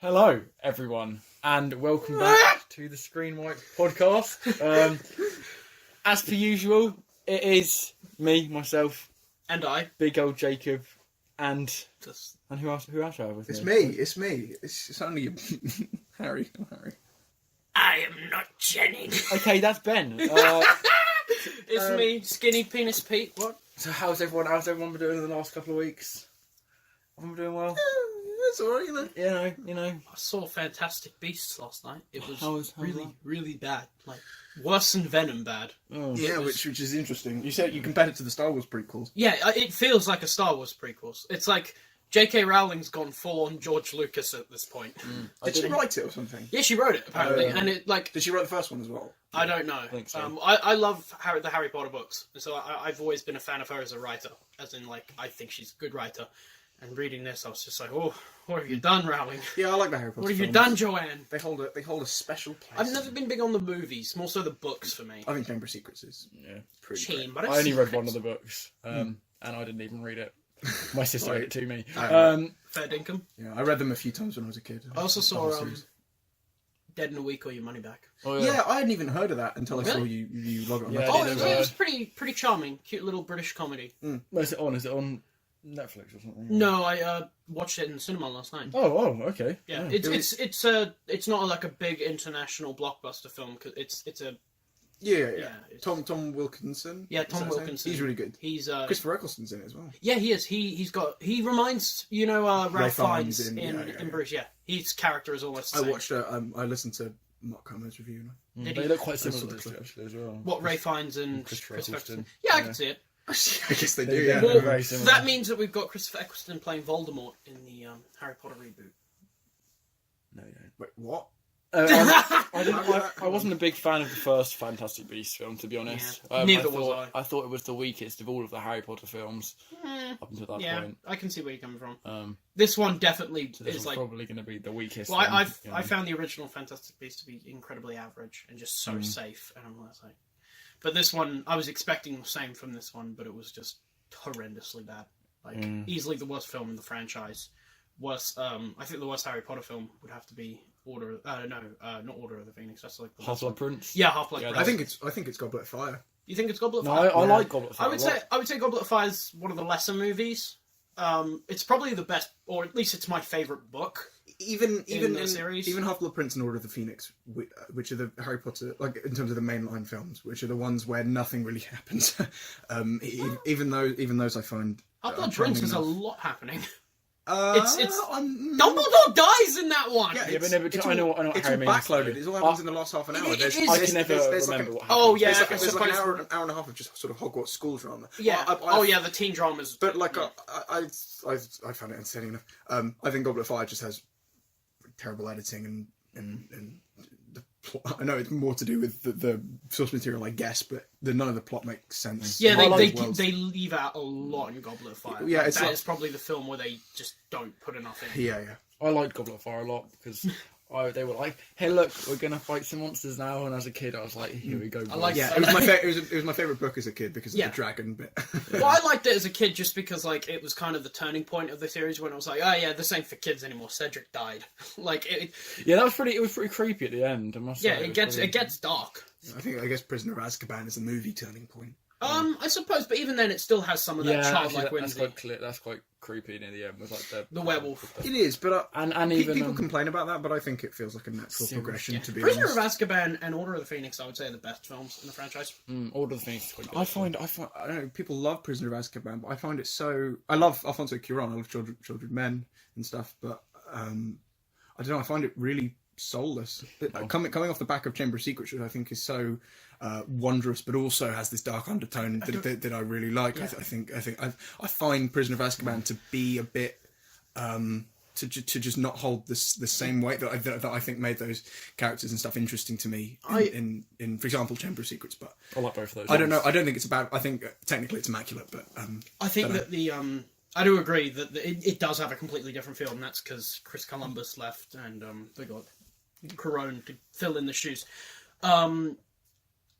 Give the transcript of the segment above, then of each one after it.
Hello, everyone, and welcome back to the ScreenWipe podcast. As per usual, it is me, myself, and I, big old Jacob, and who else? Who else are with me? It's me. It's only Harry. I am not Jenny. Okay, that's Ben. It's me, Skinny Penis Pete. What? So how's everyone? How's everyone been doing in the last couple of weeks? Everyone doing well? It's alright, You know. I saw Fantastic Beasts last night. It was How was really, that? really bad. Like worse than Venom bad. Oh. Yeah, which is interesting. You said you compared it to the Star Wars prequels. Yeah, it feels like a Star Wars prequel. It's like J.K. Rowling's gone full on George Lucas at this point. Did she write it or something? Yeah, she wrote it apparently, and it like. Did she write the first one as well? I don't know. I think so. I love the Harry Potter books, so I've always been a fan of her as a writer. As in, like, I think she's a good writer. And reading this, I was just like, oh, what have you done, Rowling? Yeah, I like the Harry Potter What have you films. done, Joanne? They hold a special place. I've never been big on the movies, more so the books for me. I think Chamber of Secrets is pretty Cheam, great. but I only read one of the books, and I didn't even read it. My sister read it to me. Fair dinkum. Yeah, I read them a few times when I was a kid. I also The saw whole series. Dead in a Week or Your Money Back. Oh, Yeah, I hadn't even heard of that until I saw Really? you log it on. Yeah, Netflix. I Oh, did it was pretty charming, cute little British comedy. Where's it on? Is it on Netflix or something? No, I watched it in the cinema last night. Oh, okay. Yeah, Yeah. it's not like a big international blockbuster film. Cause it's a Yeah. it's- Tom Wilkinson. Yeah, Is Tom that his name? Wilkinson. He's really good. he's Christopher Eccleston's in it as well. yeah, he is. He reminds Ralph Fiennes Fiennes in Bruce. Yeah, his character is almost the I same. watched. I listened to Mark Kermode's review. Did They he- look quite That's similar sort of actually as well. What, Ray Fiennes and Christopher Christopher Eccleston. Eccleston? Yeah, I Yeah. can see it. I guess they do. They- Yeah. they're Well, very similar. that means that we've got Christopher Eccleston playing Voldemort in the Harry Potter reboot. No, yeah. Wait, what? I wasn't a big fan of the first Fantastic Beasts film, to be honest. Yeah. Neither I thought, was I. I thought it was the weakest of all of the Harry Potter films up until that Yeah, point. I can see where you're coming from. Um, This one definitely so this is was like. probably going to be the weakest. Well, one, I found the original Fantastic Beasts to be incredibly average and just so safe, and I'm like, but this one I was expecting the same from this one, but it was just horrendously bad. Like easily the worst film in the franchise. Worst. I think the worst Harry Potter film would have to be not Order of the Phoenix. That's like the Half-Blood Prince. Yeah, Half-Blood Yeah, Prince. I think it's Goblet of Fire. You think it's Goblet of No, Fire? I like Goblet of Fire. I would say Goblet of Fire is one of the lesser movies. It's probably the best, or at least it's my favorite book. Even the series? even Half-Blood Prince and Order of the Phoenix, which are the Harry Potter, like in terms of the mainline films, which are the ones where nothing really happens. Even those I find Half-Blood Prince has a lot happening. It's Dumbledore dies in that one. Yeah, Yeah, but I know what it's Harry all means. backloaded. It all happens in the last half an hour. It There's, is. I there's- can never there's like remember a- what happened. Oh yeah, There's I like an suppose. hour and a half of just sort of Hogwarts school drama. Yeah. The teen dramas. But like I found it entertaining enough. I think Goblet of Fire just has terrible editing and the plot. I know it's more to do with the source material, I guess, but none of the plot makes sense. Yeah, I like they worlds. leave out a lot in Goblet of Fire. Yeah, Like, it's that like- is probably the film where they just don't put enough in. Yeah. I liked Goblet of Fire a lot because they were like, "Hey, look, we're gonna fight some monsters now." And as a kid, I was like, "Here we go." I like- Yeah, it was my it was my favorite book as a kid because of Yeah. the dragon bit. Well, I liked it as a kid just because like it was kind of the turning point of the series when I was like, oh yeah, this ain't for kids anymore. Cedric died. Like it. Yeah, that was pretty. It was pretty creepy at the end. I must Yeah, say. it gets dark. I guess Prisoner of Azkaban is a movie turning point. I suppose, but even then, it still has some of that childlike that's whimsy. quite clear. That's quite creepy near the end with like The werewolf. It is, but and even people complain about that, but I think it feels like a natural progression. Yeah. To be Prisoner honest, of Azkaban and Order of the Phoenix, I would say, are the best films in the franchise. Order of the Phoenix is quite good. I find I don't know. People love Prisoner of Azkaban, but I find it so. I love Alfonso Cuarón. I love Children Men and stuff, but I don't know. I find it really soulless. Coming off the back of Chamber of Secrets, which I think is so wondrous, but also has this dark undertone that I really like. Yeah. I find Prisoner of Azkaban to be a bit to just not hold the same weight that I think made those characters and stuff interesting to me in for example Chamber of Secrets. But I like both of those. I don't know. I don't think it's about. I think technically it's immaculate, but I think that I do agree that it does have a completely different feel, and that's because Chris Columbus left and they got Cuarón to fill in the shoes.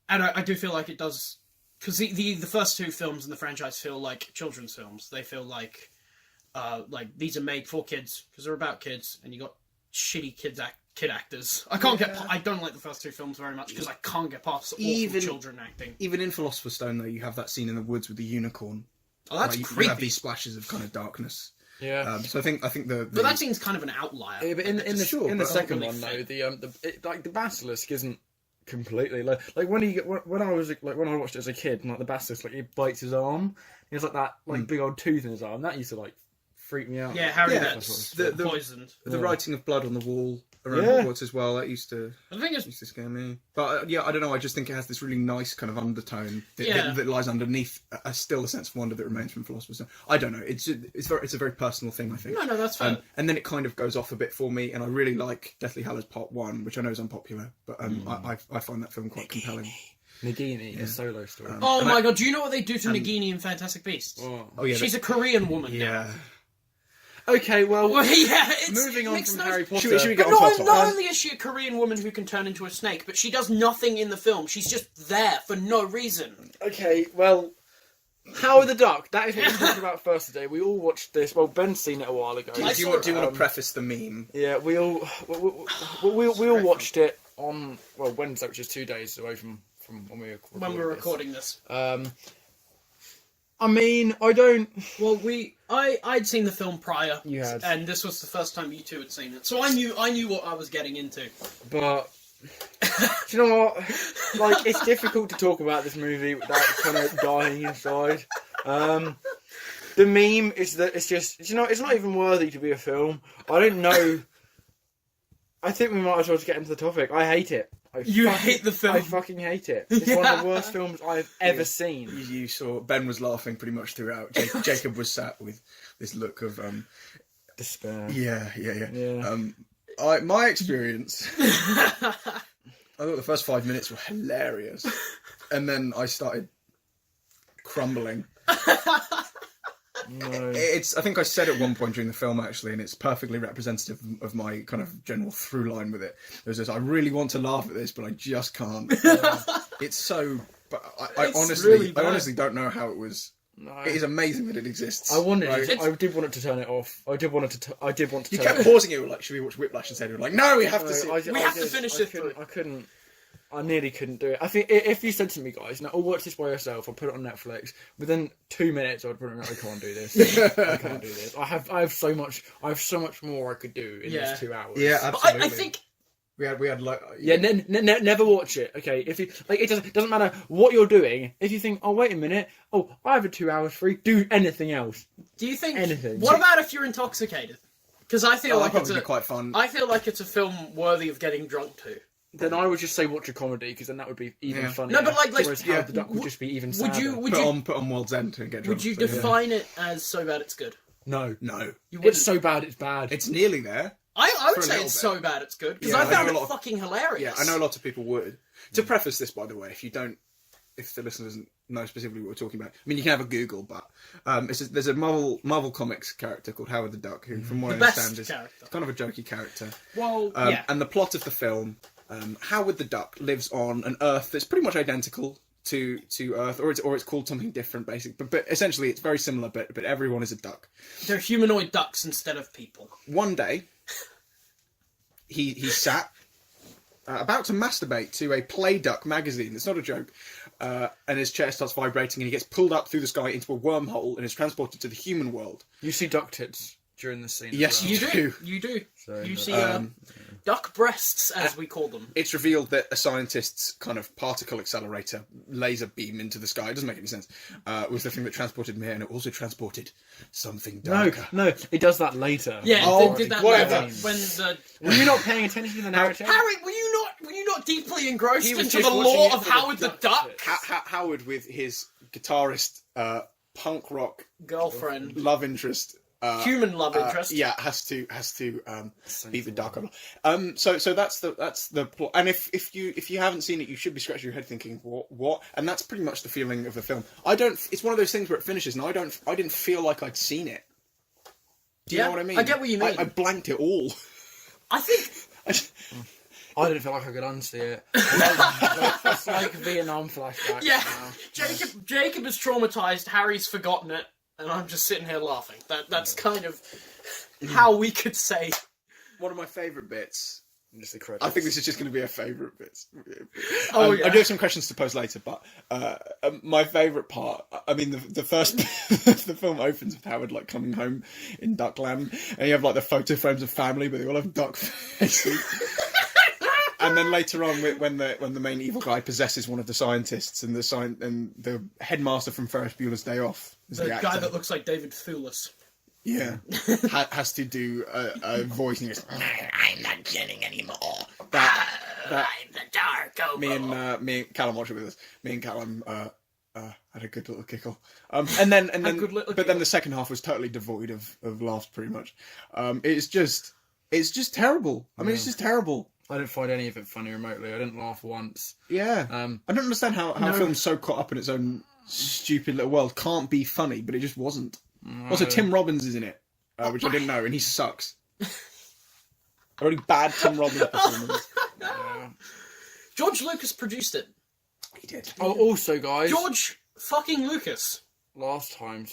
And I do feel like it does, because the first two films in the franchise feel like children's films. They feel like these are made for kids because they're about kids, and you got shitty kid actors. I can't get. I don't like the first two films very much because I can't get past awful children acting. Even in Philosopher's Stone, though, you have that scene in the woods with the unicorn. Oh, that's creepy. You have these splashes of kind of darkness. Yeah. So I think the But that scene's kind of an outlier. Yeah, but in the second really one fit. though, the basilisk isn't completely like when I watched it as a kid, and like the basilisk, like he bites his arm, he has like that big old tooth in his arm. That used to like freak me out. Yeah, Harry Yeah, gets the poisoned. the writing of blood on the wall around Hogwarts as well. That used to scare me. But I don't know. I just think it has this really nice kind of undertone that lies underneath. Still a sense of wonder that remains from Philosopher's Stone. I don't know. It's a very personal thing, I think. No, that's fine. And then it kind of goes off a bit for me, and I really like Deathly Hallows Part 1, which I know is unpopular, but I find that film quite compelling. Nagini, the solo story. Oh my god! Do you know what they do to Nagini in Fantastic Beasts? Oh yeah, she's a Korean woman. Yeah. Okay, well, moving on from Harry Potter. Should we get But on to not only is she a Korean woman who can turn into a snake, but she does nothing in the film. She's just there for no reason. Okay, well, Howard the Duck. That is what we talked about first today. We all watched this. Well, Ben's seen it a while ago. Do you want to preface the meme? Yeah, we all watched it on Wednesday, which is 2 days away from when we're recording this. I mean, I don't. Well, I'd seen the film prior. You had, and this was the first time you two had seen it, so I knew what I was getting into. But do you know what? Like, it's difficult to talk about this movie without kind of dying inside. The meme is that it's just, it's not even worthy to be a film. I don't know. I think we might as well just get into the topic. I hate it. Hate the film? I fucking hate it. It's one of the worst films I've ever seen. You saw Ben was laughing pretty much throughout. Jacob was sat with this look of despair. Yeah. My experience, I thought the first 5 minutes were hilarious, and then I started crumbling. No. I think I said at one point during the film, actually, and it's perfectly representative of my kind of general through line with it. There's this: I really want to laugh at this, but I just can't. It's so. But I honestly don't know how it was. No. It is amazing that it exists. I did want it to turn it off. I did want to. You kept pausing it. We were like, should we watch Whiplash instead? We were like, no, we have to. We have to finish it. I couldn't. I nearly couldn't do it. I think if you said to me, guys, now, watch this by yourself, I'll put it on Netflix. Within 2 minutes, I'd probably I can't do this. I can't do this. I have so much more I could do in this 2 hours. Yeah, absolutely. But I think we had never watch it. Okay, if you it doesn't matter what you're doing. If you think, oh wait a minute, I have 2 hours free. Do anything else. Do you think anything? What about if you're intoxicated? Because I feel like it's quite fun. I feel like it's a film worthy of getting drunk to. Then I would just say watch a comedy, because then that would be even funnier. No, but whereas Howard the Duck would just be even sadder. Put on World's End and get drunk. Would you define it as so bad it's good? No. It's so bad it's bad. It's nearly there. I would say it's so bad it's good, because I found it fucking hilarious. Yeah, I know a lot of people would. To preface this, by the way, if the listener doesn't know specifically what we're talking about, I mean, you can have a Google, but there's a Marvel Comics character called Howard the Duck, who, from what I understand, is kind of a jokey character. Well, And the plot of the film, Howard the Duck lives on an Earth that's pretty much identical to Earth, or it's called something different, basically. But essentially, it's very similar. But everyone is a duck. They're humanoid ducks instead of people. One day, he sat about to masturbate to a Play Duck magazine. It's not a joke. And his chair starts vibrating, and he gets pulled up through the sky into a wormhole and is transported to the human world. You see duck tits during the scene. Yes, well. You do. So, you see duck breasts, as we call them. It's revealed that a scientist's kind of particle accelerator laser beam into the sky, it doesn't make any sense, was the thing that transported me here, and it also transported something darker. No, it does that later. Yeah, it did that later. Were you not paying attention to the narrative? Harry, were you not deeply engrossed into the lore of Howard the Duck? Howard, with his guitarist, punk rock girlfriend, love interest, human love interest. Has to be the dark. So that's the plot. And if you haven't seen it, you should be scratching your head thinking what. And that's pretty much the feeling of the film. It's one of those things where it finishes, and I didn't feel like I'd seen it. Do you know what I mean? I get what you mean. I blanked it all. I think. I didn't feel like I could unsee it. It's like Vietnam flashbacks. Yeah, now. Jacob is traumatized. Harry's forgotten it. And I'm just sitting here laughing. That's kind of how we could say one of my favourite bits. Just the credits. I think this is just going to be a favourite bit. Oh, I do have some questions to pose later, but my favourite part. I mean, the first the film opens with Howard like coming home in Duckland, and you have like the photo frames of family, but they all have duck faces. And then later on, when the main evil guy possesses one of the scientists, and the headmaster from Ferris Bueller's Day Off is the actor. Guy that looks like David Thewlis. Yeah, has to do a voice and he goes, "I'm not kidding anymore." That I'm the dark overlord. me and Callum watched it with us. Me and Callum had a good little giggle. And then good little but then giggle. the second half was totally devoid of laughs, pretty much. It's just terrible. I mean, it's just terrible. I didn't find any of it funny remotely. I didn't laugh once. Yeah. I don't understand how a film's so caught up in its own stupid little world can't be funny, but it just wasn't. Also, Tim Robbins is in it, which I didn't know, and he sucks. A really bad Tim Robbins performance. George Lucas produced it. He did. Oh, also, guys, George fucking Lucas. last time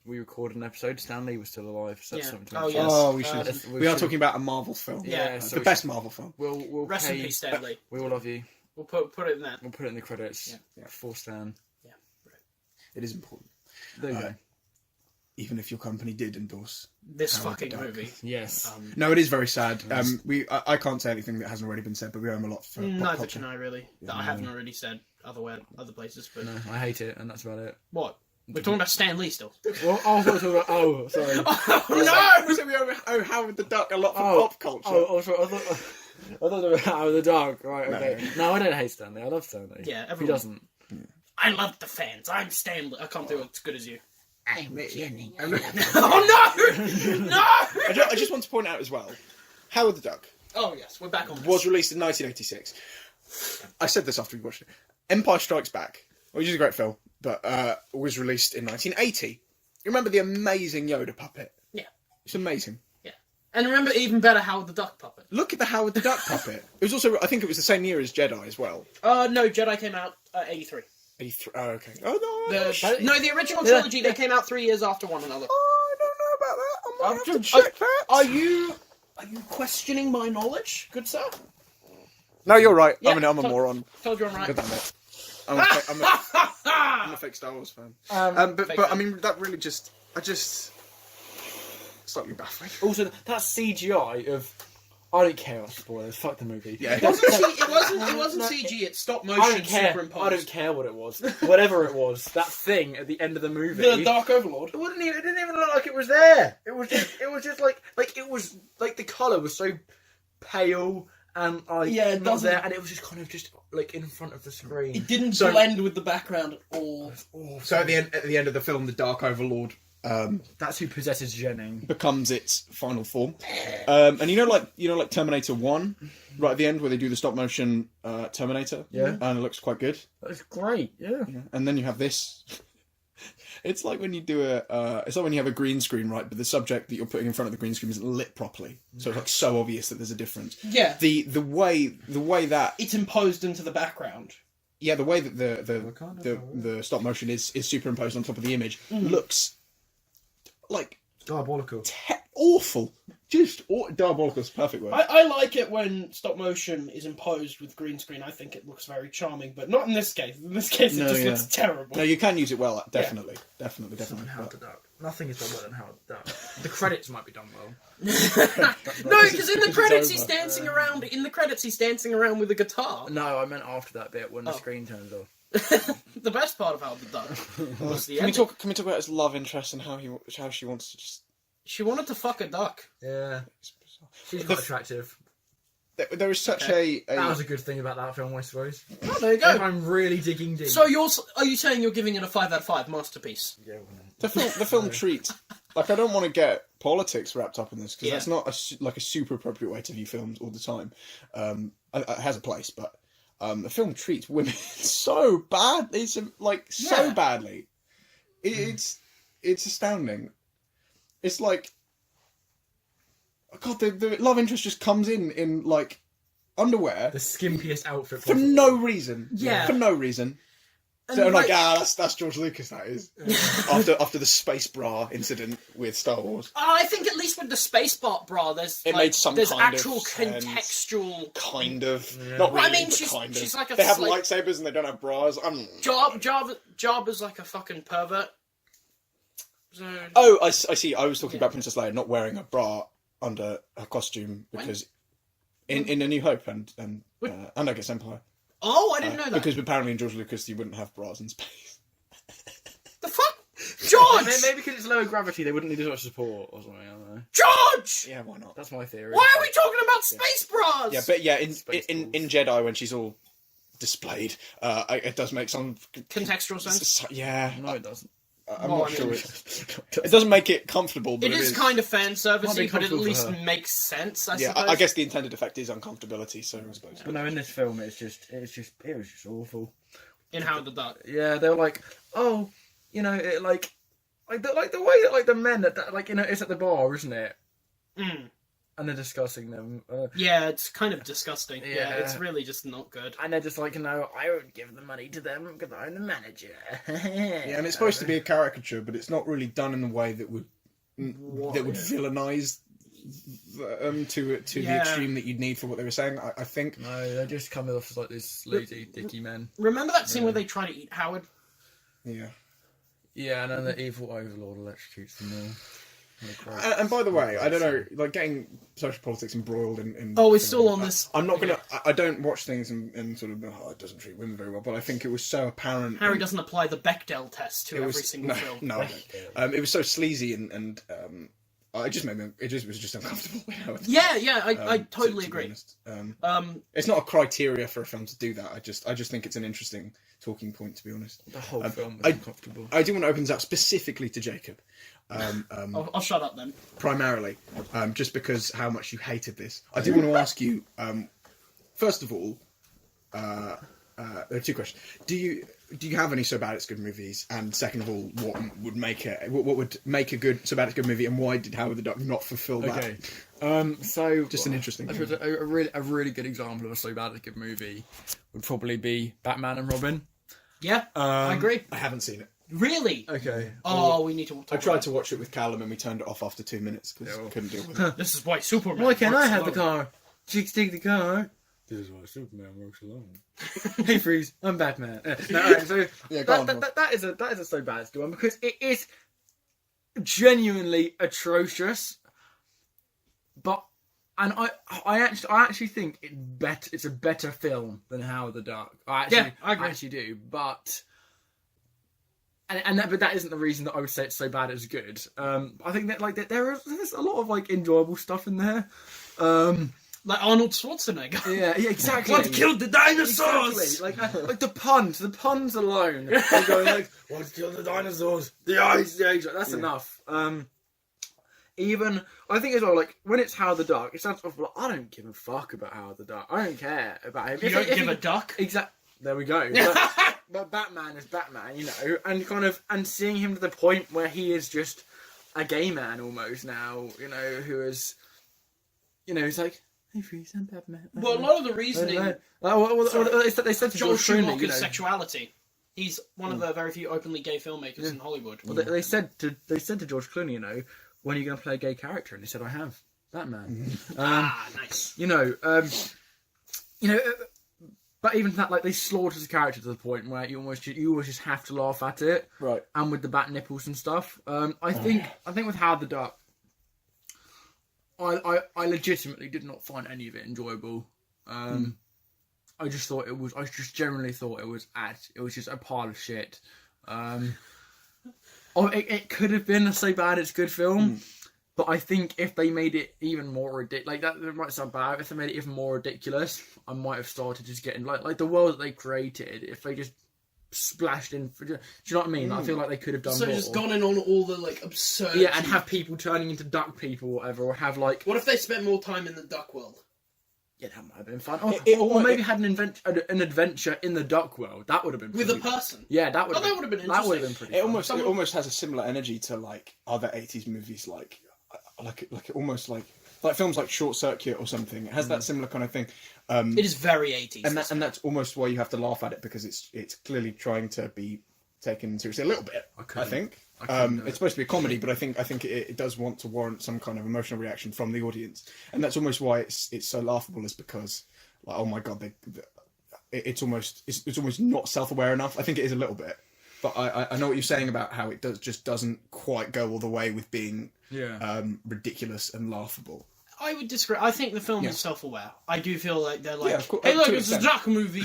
we recorded an episode, Stan Lee was still alive. So that's Yeah. something to Oh, mention. yes. Oh, we should. We are talking about a Marvel film. Yeah. so the we best Marvel film. We'll Rest in pay- peace, Stanley. We all love you. We'll put it in that. We'll put it in the credits. Yeah. For Stan. Yeah. It is important, There you go. even if your company did endorse This Howard fucking the Duck. movie. Yes. No, it is very sad. I can't say anything that hasn't already been said, but we owe him a lot for pop Neither culture. can I really. That I haven't already said other places. But No, I hate it, and that's about it. what? We're talking about Stan Lee still. Well, I was talking about. Oh, sorry. No, so we owe Howard the Duck a lot for pop culture. Oh, sorry. I thought it was Out of the Dark. Right, okay. No, I don't hate Stanley. I love Stanley. Yeah, Who everyone. doesn't? I love the fans. I'm Stan Lee. I can't do it as good as you. I'm kidding. Oh no! No! I just want to point out as well, Howard the Duck Oh yes, we're back on this. was released in 1986. I said this after we watched it. Empire Strikes Back, which is a great film, but was released in 1980. You remember the amazing Yoda puppet? Yeah. It's amazing. Yeah. And remember even better Howard the Duck puppet. Look at the Howard the Duck puppet. It was also, I think it was the same year as Jedi as well. No, Jedi came out 83. 83. Oh, okay. Oh, no. The original trilogy, they came out 3 years after one another. Oh, I don't know about that. I might have to check that. Are you questioning my knowledge, good sir? No, you're right. Yeah, I'm a moron. Told you I'm right. God damn it. I'm a fake Star Wars fan. But I mean, that really slightly baffling. Also, that CGI of. I don't care about spoilers. Fuck the movie. Yeah. It wasn't CG. It's stop motion I don't care. superimposed. I don't care what it was. Whatever it was, that thing at the end of the movie. The Dark Overlord. It didn't even look like it was there. It was just like it was like the colour was so pale and like Yeah, it not doesn't- there, and it was just kind of just like in front of the screen. It didn't So- blend with the background at all. So at the end of the film, the Dark Overlord That's who possesses Jennings. becomes its final form. And you know like Terminator 1, right at the end where they do the stop motion Terminator? Yeah. And it looks quite good. That's great. Yeah. And then you have this. It's like when you do it's like when you have a green screen, right? But the subject that you're putting in front of the green screen isn't lit properly. So it's like so obvious that there's a difference. Yeah. The way that It's imposed into the background. the way that the stop motion is superimposed on top of the image looks like Diabolical. awful. Just diabolical is a perfect word. I like it when stop motion is imposed with green screen. I think it looks very charming, but not in this case. In this case, it No, just yeah. looks terrible. No, you can use it well. Definitely. Definitely. Howard the Duck. Nothing is done better than Howard the Duck. The credits might be done well. No, because in the it's credits over. he's dancing around. In the credits he's dancing around with a guitar. No, I meant after that bit when the Oh. screen turns off. The best part of Howard the Duck was the Can we end. talk about his love interest and how she wants to just? She wanted to fuck a duck. Yeah. She's The- quite attractive. There is such That was a good thing about that film, I suppose. Oh, there you If go. I'm really digging deep. So are you saying you're giving it a 5 out of 5 masterpiece? Yeah, the film treats like I don't want to get politics wrapped up in this because Yeah. that's not a super appropriate way to view films all the time. It has a place, but the film treats women so bad. It's like so Yeah. badly. It's astounding. It's like, God, the love interest just comes in like underwear the skimpiest outfit for possible. no reason. Yeah. For no reason. So I'm like, that's George Lucas. That is after the space bra incident with Star Wars. I think at least with the space bra, there's made some there's kind actual of sense. Contextual. Kind of. Not really, I mean, but she's kind of. like a They have slave. lightsabers and they don't have bras. Jabba's like a fucking pervert. So... Oh, I see. I was talking about Princess Leia not wearing a bra under her costume because in A New Hope and I guess Empire. Oh, I didn't know that. Because apparently in George Lucas you wouldn't have bras in space. The fuck? George! Maybe because it's lower gravity, they wouldn't need as much support or something, I don't know. George! Yeah, why not? That's my theory. Why are we talking about space bras? Yeah, but in Jedi when she's all displayed, it does make some Contextual sense? Yeah. No, it doesn't. I'm not sure it doesn't make it comfortable, but it is kind of fan servicey, but it at least her. makes sense, I yeah, suppose. I guess the intended effect is uncomfortability, so I suppose. But no, in this film, it was just awful. In Howard the Duck. Yeah, they were like, oh, you know, it the way that like the men that like, you know, it's at the bar, isn't it? Mm. And they're discussing them. Yeah, it's kind of disgusting. Yeah, Yeah. it's really just not good. And they're just like, no, I won't give the money to them because I'm the manager. Yeah, and it's supposed to be a caricature, but it's not really done in a way that would villainize to the extreme that you'd need for what they were saying. I think. No, they just come off as like this lazy, dicky men. Remember that scene where they try to eat Howard? Yeah. Yeah, and then the evil overlord electrocutes them all. And by the way, I don't know, like getting social politics embroiled in Oh, we're still on this. I'm not gonna. I don't watch things in sort of. Oh, it doesn't treat women very well, but I think it was so apparent. Harry doesn't apply the Bechdel test to It every was single film. No, I don't. It was so sleazy and it just made me. It just was just uncomfortable. You know, Yeah, I totally to be agree. honest. It's not a criteria for a film to do that. I just think it's an interesting talking point, to be honest. The whole film was uncomfortable. I do want to open this up specifically to Jacob. I'll shut up then. Primarily, just because how much you hated this. I do want to ask you, first of all, there are two questions. Do you have any So Bad It's Good movies? And second of all, what would make a good So Bad It's Good movie, and why did Howard the Duck not fulfill that? Okay. So Just an interesting I suppose a really good example of a So Bad It's Good movie would probably be Batman and Robin. Yeah, I agree. I haven't seen it. Really? Okay. Oh, we need to talk I tried about to watch it with Callum and we turned it off after 2 minutes because I couldn't deal with it. it. This is why Superman. Why can't I works have the alone. car? Chicks take the car. This is why Superman works alone. Hey, Freeze, I'm Batman. No, alright, so Yeah, go on, that is a So Bad It's Good one because it is genuinely atrocious. But I actually think it's a better film than Howard the Duck. I agree. I actually do, but. But that isn't the reason that I would say it's so bad it's good. I think that like there's a lot of like enjoyable stuff in there. Like Arnold Schwarzenegger. Yeah, exactly. What killed the dinosaurs? Exactly. Like the puns alone. They're going like, what killed the dinosaurs? The Ice Age. Like, that's enough. Even I think as well, like when it's Howard the Duck, it sounds awful. Like, I don't give a fuck about Howard the Duck. I don't care about him. You don't give a duck. Exactly. There we go. But Batman is Batman, you know, and seeing him to the point where he is just a gay man almost now, you know, who is, you know, he's like, hey, Freeze, I'm Batman. Well, a lot of the reasoning. They said to Joel George Clooney, Schumacher's you know, sexuality. He's one of the very few openly gay filmmakers in Hollywood. well, they said to George Clooney, you know, when are you going to play a gay character? And he said, I have Batman. Nice. You know, but even that, like they slaughtered his character to the point where you almost just have to laugh at it, Right. And with the bat nipples and stuff. I think with Howard the Duck, I legitimately did not find any of it enjoyable. I just generally thought it was just a pile of shit. It could have been a So Bad It's Good film. But I think if they made it even more ridiculous, like that might sound bad. If they made it even more ridiculous, I might have started just getting like the world that they created. If they just splashed in, do you know what I mean? I feel like they could have done So more. just gone in on all the like absurd. Yeah, and have people turning into duck people, or whatever, or have like. What if they spent more time in the duck world? Yeah, that might have been fun. Or maybe had an adventure in the duck world. That would have been With a person. Yeah, that would. That would have been interesting. That would have been pretty. It fun. almost has a similar energy to like other 80s movies, like it almost like like films like Short Circuit or something. It has that similar kind of thing. It is very 80s. And that's almost why you have to laugh at it, because it's clearly trying to be taken seriously a little bit. I think it's supposed to be a comedy, but I think it does want to warrant some kind of emotional reaction from the audience, and that's almost why it's so laughable. Is because, like, oh my god, it's almost not self-aware enough. I think it is a little bit, but I know what you're saying about how it doesn't quite go all the way with being ridiculous and laughable. I would disagree. I think the film is self-aware. I do feel like they're like, of course, hey, look, to an it's a extent. duck movie.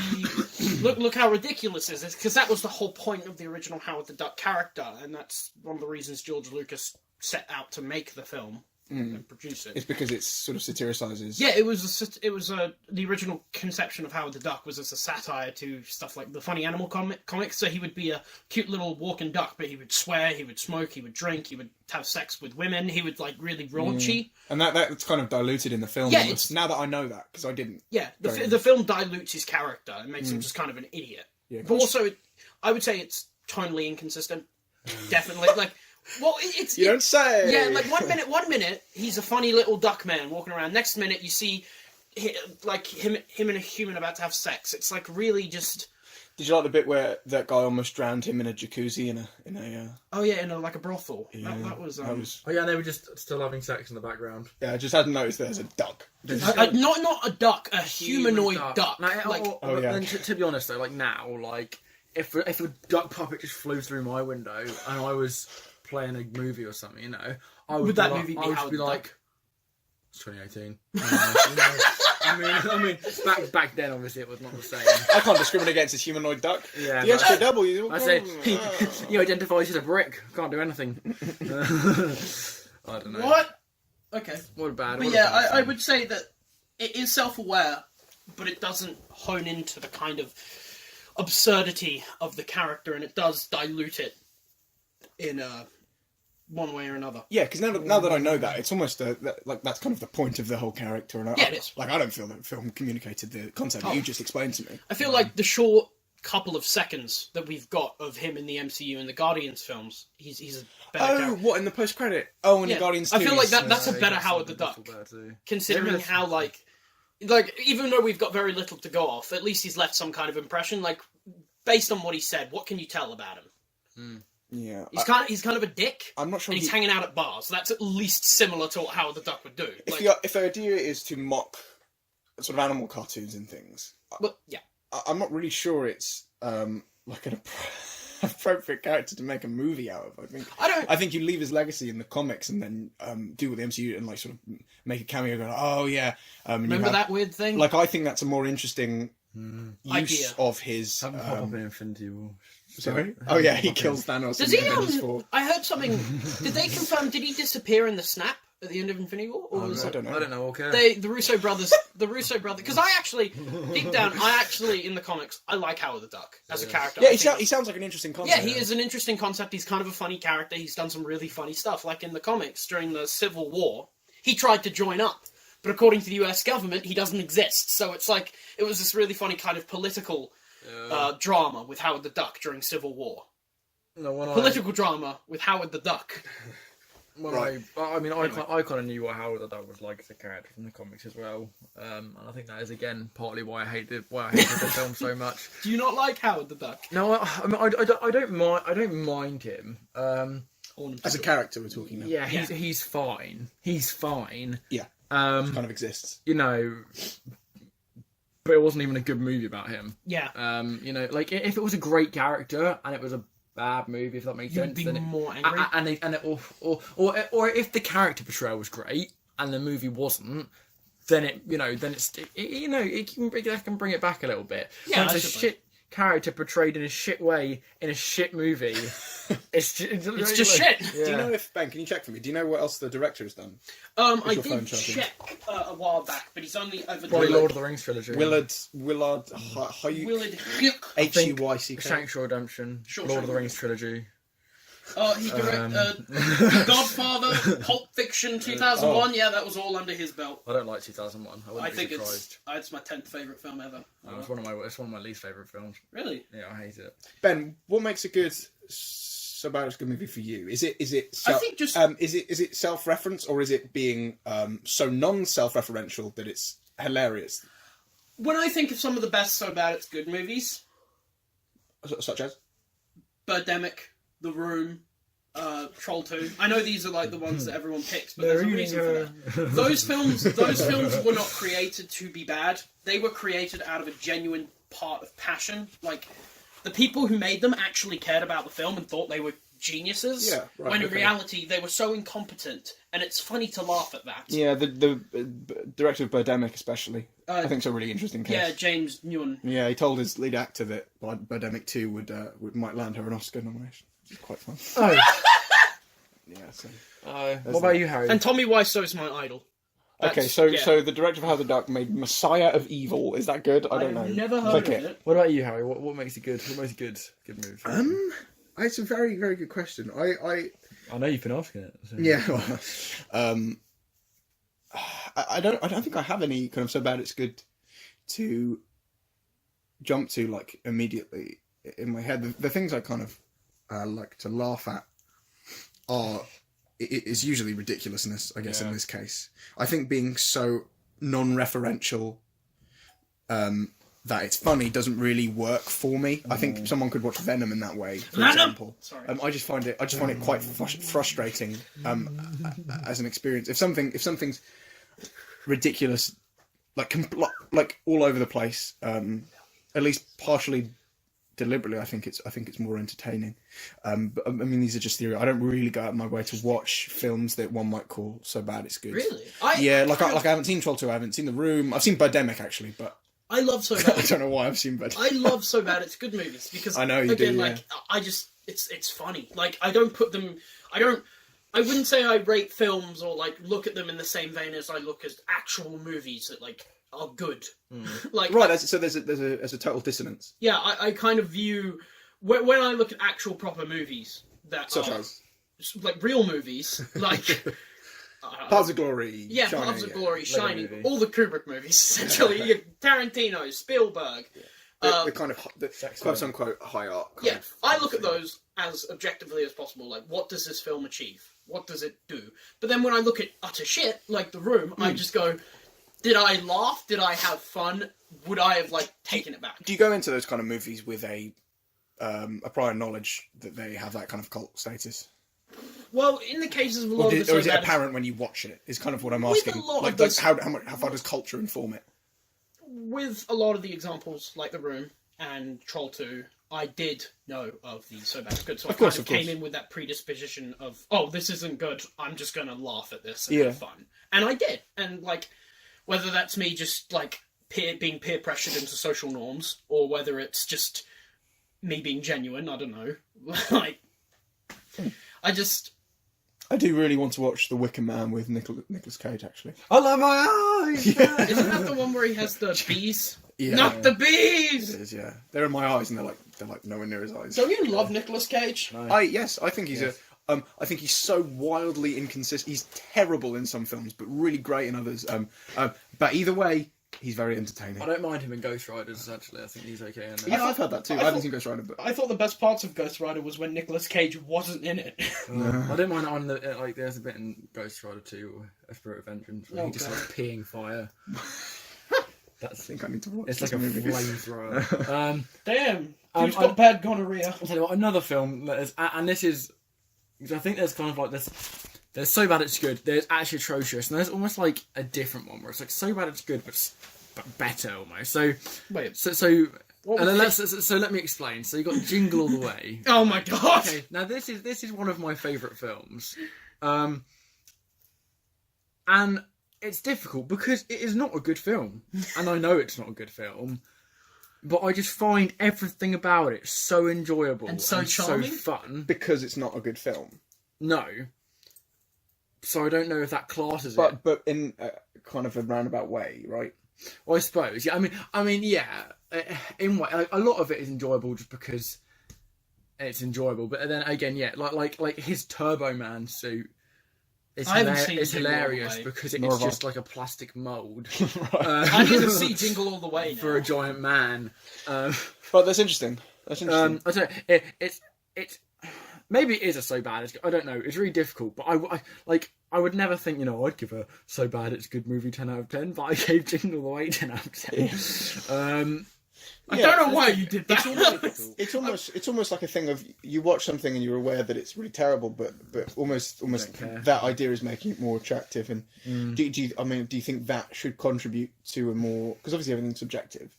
look how ridiculous it is. Because that was the whole point of the original Howard the Duck character, and that's one of the reasons George Lucas set out to make the film and produce it. It's because it sort of satiricizes. Yeah, it was the original conception of Howard the Duck was as a satire to stuff like the funny animal comics. So he would be a cute little walking duck, but he would swear, he would smoke, he would drink, he would have sex with women. He would like really raunchy. And that's kind of diluted in the film. Yeah, almost. Now that I know that, because I didn't. Yeah, the film dilutes his character and makes him just kind of an idiot. Yeah, But also, I would say it's tonally inconsistent. Definitely, like, well, it's You don't say. Yeah, like one minute he's a funny little duck man walking around. Next minute you see, like him and a human about to have sex. It's like really just. Did you like the bit where that guy almost drowned him in a jacuzzi in a? Oh yeah, in like a brothel. Yeah, That was. Oh yeah, and they were just still having sex in the background. Yeah, I just hadn't noticed there's a duck. Not a duck, a humanoid duck. Like, oh, yeah. And to be honest though, like now, like if a duck puppet just flew through my window and I was playing a movie or something, you know, I would Would that be movie be I would Howard be the like, Duck? it's 2018. I mean, back then obviously it was not the same. I can't discriminate against this humanoid duck. Yeah, The extra W. I said he identifies as a brick. Can't do anything. I don't know. What? Okay. What a bad. But what a yeah, bad I thing. would say that it is self-aware, but it doesn't hone into the kind of absurdity of the character, and it does dilute it in one way or another. Yeah, because now that I know that, it's almost like that's kind of the point of the whole character. And Yeah, it is. Like I don't feel that the film communicated the concept that you just explained to me. I feel like the short couple of seconds that we've got of him in the MCU and the Guardians films, he's a better Oh, character. what in the post credit? Oh, in Yeah, the Guardians. I feel 2, like that's a Yeah, better that's Howard the something Duck, better too. considering Maybe how like even though we've got very little to go off, at least he's left some kind of impression. Like based on what he said, what can you tell about him? Yeah, He's kind of a dick. I'm not sure. And he's hanging out at bars. That's at least similar to what Howard the Duck would do. If the idea is to mock sort of animal cartoons and things, But yeah, I'm not really sure it's like an appropriate character to make a movie out of. I think you leave his legacy in the comics and then do with the MCU and like sort of make a cameo. Going, oh yeah, remember that weird thing? Like I think that's a more interesting use Idea. of his. Have him pop up in Infinity War. Sorry. Oh yeah, he kills Thanos. Does in he? Avengers 4. I heard something. Did they confirm? Did he disappear in the snap at the end of Infinity War? Or was I it? don't know. I don't know. Okay. The Russo brothers. Because I actually, deep down, in the comics, I like Howard the Duck as a character. Yeah, I he think sounds like an interesting Yeah, concept. he is an interesting concept. He's kind of a funny character. He's done some really funny stuff. Like in the comics, during the Civil War, he tried to join up. But according to the US government, he doesn't exist. So it's like, it was this really funny kind of political drama with Howard the Duck during Civil War. No, Political drama with Howard the Duck. I kind of knew what Howard the Duck was like as a character from the comics as well, and I think that is again partly why I hated the film so much. Do you not like Howard the Duck? No, I don't mind him. As a character, we're talking now. Yeah, he's fine. He's fine. Yeah. Kind of exists. You know, but it wasn't even a good movie about him. Yeah. You know, like if it was a great character and it was a bad movie, if that makes sense, You'd be then more angry. or if the character portrayal was great and the movie wasn't, then it can bring it back a little bit. Yeah, When it's a suppose. shit character portrayed in a shit way in a shit movie. it's just shit. Yeah. Do you know if Ben? Can you check for me? Do you know what else the director has done? I your phone did charging? check a while back, but he's only over Probably the Lord of the Rings trilogy. Willard Willard. H-U-Y-C-K. Shawshank Redemption. Shawshank Lord of the Rings trilogy. He directed Godfather, Pulp Fiction, 2001. Yeah, that was all under his belt. I don't like 2001. I wouldn't I be think surprised. it's my 10th favourite film ever. It's one of my least favourite films. Really? Yeah, I hate it. Ben, what makes a good So Bad It's Good movie for you? Is it I think just is it self-reference, or is it being so non-self-referential that it's hilarious? when I think of some of the best So Bad It's Good movies, Such as? Birdemic, The Room, Troll 2. I know these are like the ones that everyone picks, but there's a reason for that. Those films were not created to be bad. They were created out of a genuine part of passion. Like, the people who made them actually cared about the film and thought they were geniuses. Yeah, right, when in okay. reality they were so incompetent, and it's funny to laugh at that. Yeah, the director of Birdemic especially. I think it's a really interesting case. Yeah, James Nguyen. Yeah, he told his lead actor that Birdemic 2 might land her an Oscar nomination, which is quite fun. Oh, Yeah, so... what about you, Harry? And Tommy Wiseau's my idol. Okay, so the director of How the Duck made Messiah of Evil. Is that good? I don't know. I've never heard Click of it. What about you, Harry? What makes it good? What makes it good movie? It's a very, very good question. I know you've been asking it. So. Yeah, well, I don't think I have any kind of So Bad It's Good to jump to like immediately in my head. The things I kind of like to laugh at are it is usually ridiculousness, I guess, in this case. I think being so non-referential that it's funny doesn't really work for me. I think someone could watch Venom in that way, for example. Sorry. I just find it quite frustrating as an experience. If something's ridiculous, like all over the place, at least partially deliberately, I think it's more entertaining. But I mean, these are just theory. I don't really go out of my way to watch films that one might call So Bad It's Good. Really? I haven't seen Troll 2, I haven't seen The Room. I've seen Birdemic actually, but I love So I Bad. don't know why I've seen Birdemic. I love So Bad It's Good movies because I know you again, do, yeah. like I just it's funny. Like I wouldn't say I rate films or like look at them in the same vein as I look at actual movies that like are good. Like Right, so there's a total dissonance. yeah, I kind of view when I look at actual proper movies that Such are as like real movies, like Paths of Glory, yeah, Shining, Paths of Glory, Shining, movie. all the Kubrick movies essentially. You get Tarantino, Spielberg. The kind of quote unquote high art. Yeah, I look at those as objectively as possible. Like, what does this film achieve? What does it do? But then when I look at utter shit, like The Room, I just go, did I laugh? Did I have fun? Would I have, like, taken it back? Do you go into those kind of movies with a prior knowledge that they have that kind of cult status? Well, in the cases of a lot Or of the is it apparent when you watch it? Is kind of what I'm With asking. a lot of Like, those- how far does culture inform it? with a lot of the examples, like The Room and Troll 2, I did know of the So Bad It's Good, so I Of course, kind of of course. came in with that predisposition of, oh, this isn't good, I'm just going to laugh at this and Yeah. have fun. And I did. And, like, whether that's me just, like, being peer pressured into social norms, or whether it's just me being genuine, I don't know. Like, I do really want to watch The Wicker Man with Nicolas Cage, actually. I love my eyes. Isn't that the one where he has the bees? Yeah. Not the bees! It is, yeah. They're in my eyes, and they're like nowhere near his eyes. Don't you love Nicolas Cage? No. I think he's I think he's so wildly inconsistent. He's terrible in some films, but really great in others. But either way, he's very entertaining. I don't mind him in Ghost Riders, actually. I think he's okay in there. Yeah, I've heard that too. I haven't seen Ghost Rider, but I thought the best parts of Ghost Rider was when Nicolas Cage wasn't in it. I don't mind on the like. There's a bit in Ghost Rider 2, A Spirit of Vengeance, where Oh, he just God. like peeing fire. I think I need to watch It's this like a movie. flamethrower. Damn, who's I- got bad gonorrhea? I'll tell you what, another film that is, and this is, because I think there's kind of like this. There's So Bad It's Good. There's actually atrocious, and there's almost like a different one where it's like So Bad It's Good, but better almost. So Wait, so. What And then was so let me explain. So you got Jingle All the Way. oh my god! Okay, now this is one of my favourite films, and it's difficult because it is not a good film, and I know it's not a good film, but I just find everything about it so enjoyable And so charming? fun. Because it's not a good film. No, so I don't know if that classes it. But in kind of a roundabout way, right? Well, I suppose, yeah. I mean, yeah. In way, like, a lot of it is enjoyable just because it's enjoyable. But then again, yeah, like his Turbo Man suit. I haven't seen It's Jingle All the hilarious Way. because Nor it's have I. just like a plastic mould I need to see Jingle All the Way now. for a giant man. But that's interesting. That's interesting. I don't know, it's maybe it is a so bad it's good. I don't know. It's really difficult, but I would never think, I'd give a so bad it's a good movie 10 out of 10, but I gave Jingle All the Way 10 out of 10. I don't know why you did that. It's almost like a thing of you watch something and you're aware that it's really terrible, but almost that idea is making it more attractive. And do you think that should contribute to a more, because obviously everything's subjective.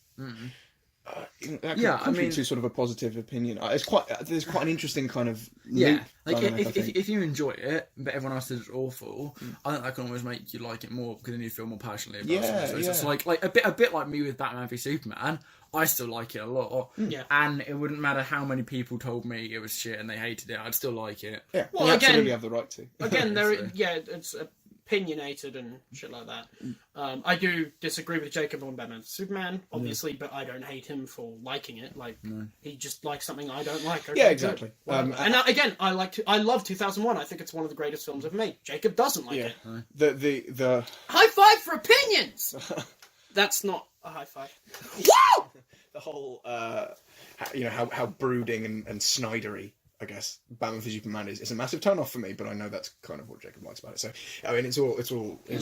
That could contribute to sort of a positive opinion. There's quite an interesting kind of loop. Like if you enjoy it, but everyone else says it's awful, I think that can always make you like it more because then you feel more passionately about it. So it's just like a bit like me with Batman v Superman. I still like it a lot. Yeah. And it wouldn't matter how many people told me it was shit and they hated it, I'd still like it. Yeah. Well, you again, absolutely have the right to. Again, it's opinionated and shit like that. I do disagree with Jacob on Batman v Superman, obviously, but I don't hate him for liking it. Like, he just likes something I don't like. Okay, yeah, exactly. And again, I love 2001. I think it's one of the greatest films ever made. Jacob doesn't like it. The high five for opinions. That's not a high five. Woo! The whole, how brooding and Snydery, I guess, Batman v Superman is a massive turn off for me, but I know that's kind of what Jacob likes about it. So, I mean, it's all. He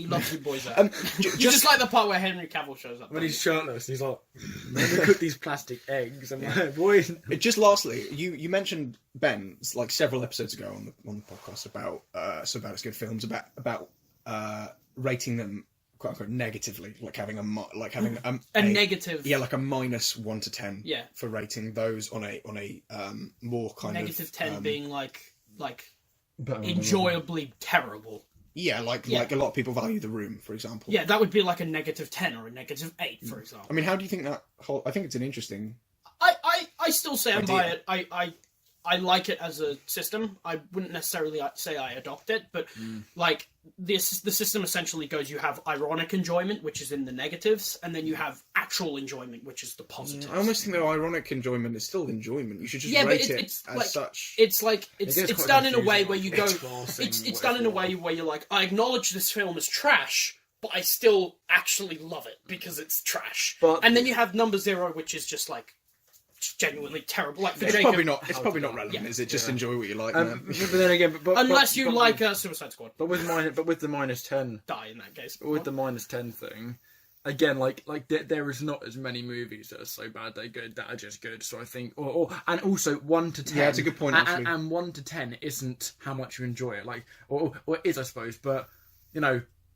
loves you boys out. Just, just like the part where Henry Cavill shows up. When he's shirtless, he's like, let me cook these plastic eggs. I'm like, boy. Just lastly, you mentioned, Ben, like several episodes ago on the podcast about So Bad It's Good films, about rating them quote unquote negatively, like having a negative, like a -1 to 10, for rating those on a more kind negative of 10 being like enjoyably terrible. Yeah, like a lot of people value The Room, for example. Yeah, that would be like a -10 or a -8, for example. I mean, how do you think that whole? I think it's an interesting. I still stand by it. I like it as a system. I wouldn't necessarily say I adopt it, but like the system essentially goes: you have ironic enjoyment, which is in the negatives, and then you have actual enjoyment, which is the positives. I almost think that ironic enjoyment is still enjoyment. You should just rate it as like, such. It's like it's done in a way where you go. It's done in a way where you're like, I acknowledge this film is trash, but I still actually love it because it's trash. And then you have number 0, which is just like genuinely terrible. Like for it's Jacob, probably not relevant. Is it just enjoy what you like? But then again, unless you like Suicide Squad, but with the -10, die in that case. With the -10 thing, again, like there is not as many movies that are so bad they're good that are just good. So I think, and also 1 to 10. Yeah, that's a good point. Actually, and 1 to 10 isn't how much you enjoy it, like or it is, I suppose, but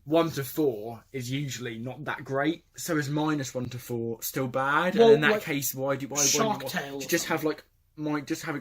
1 to 4 is usually not that great, so is -1 to 4 still bad? Well, and in that like, case, why Shark Tale? Just have it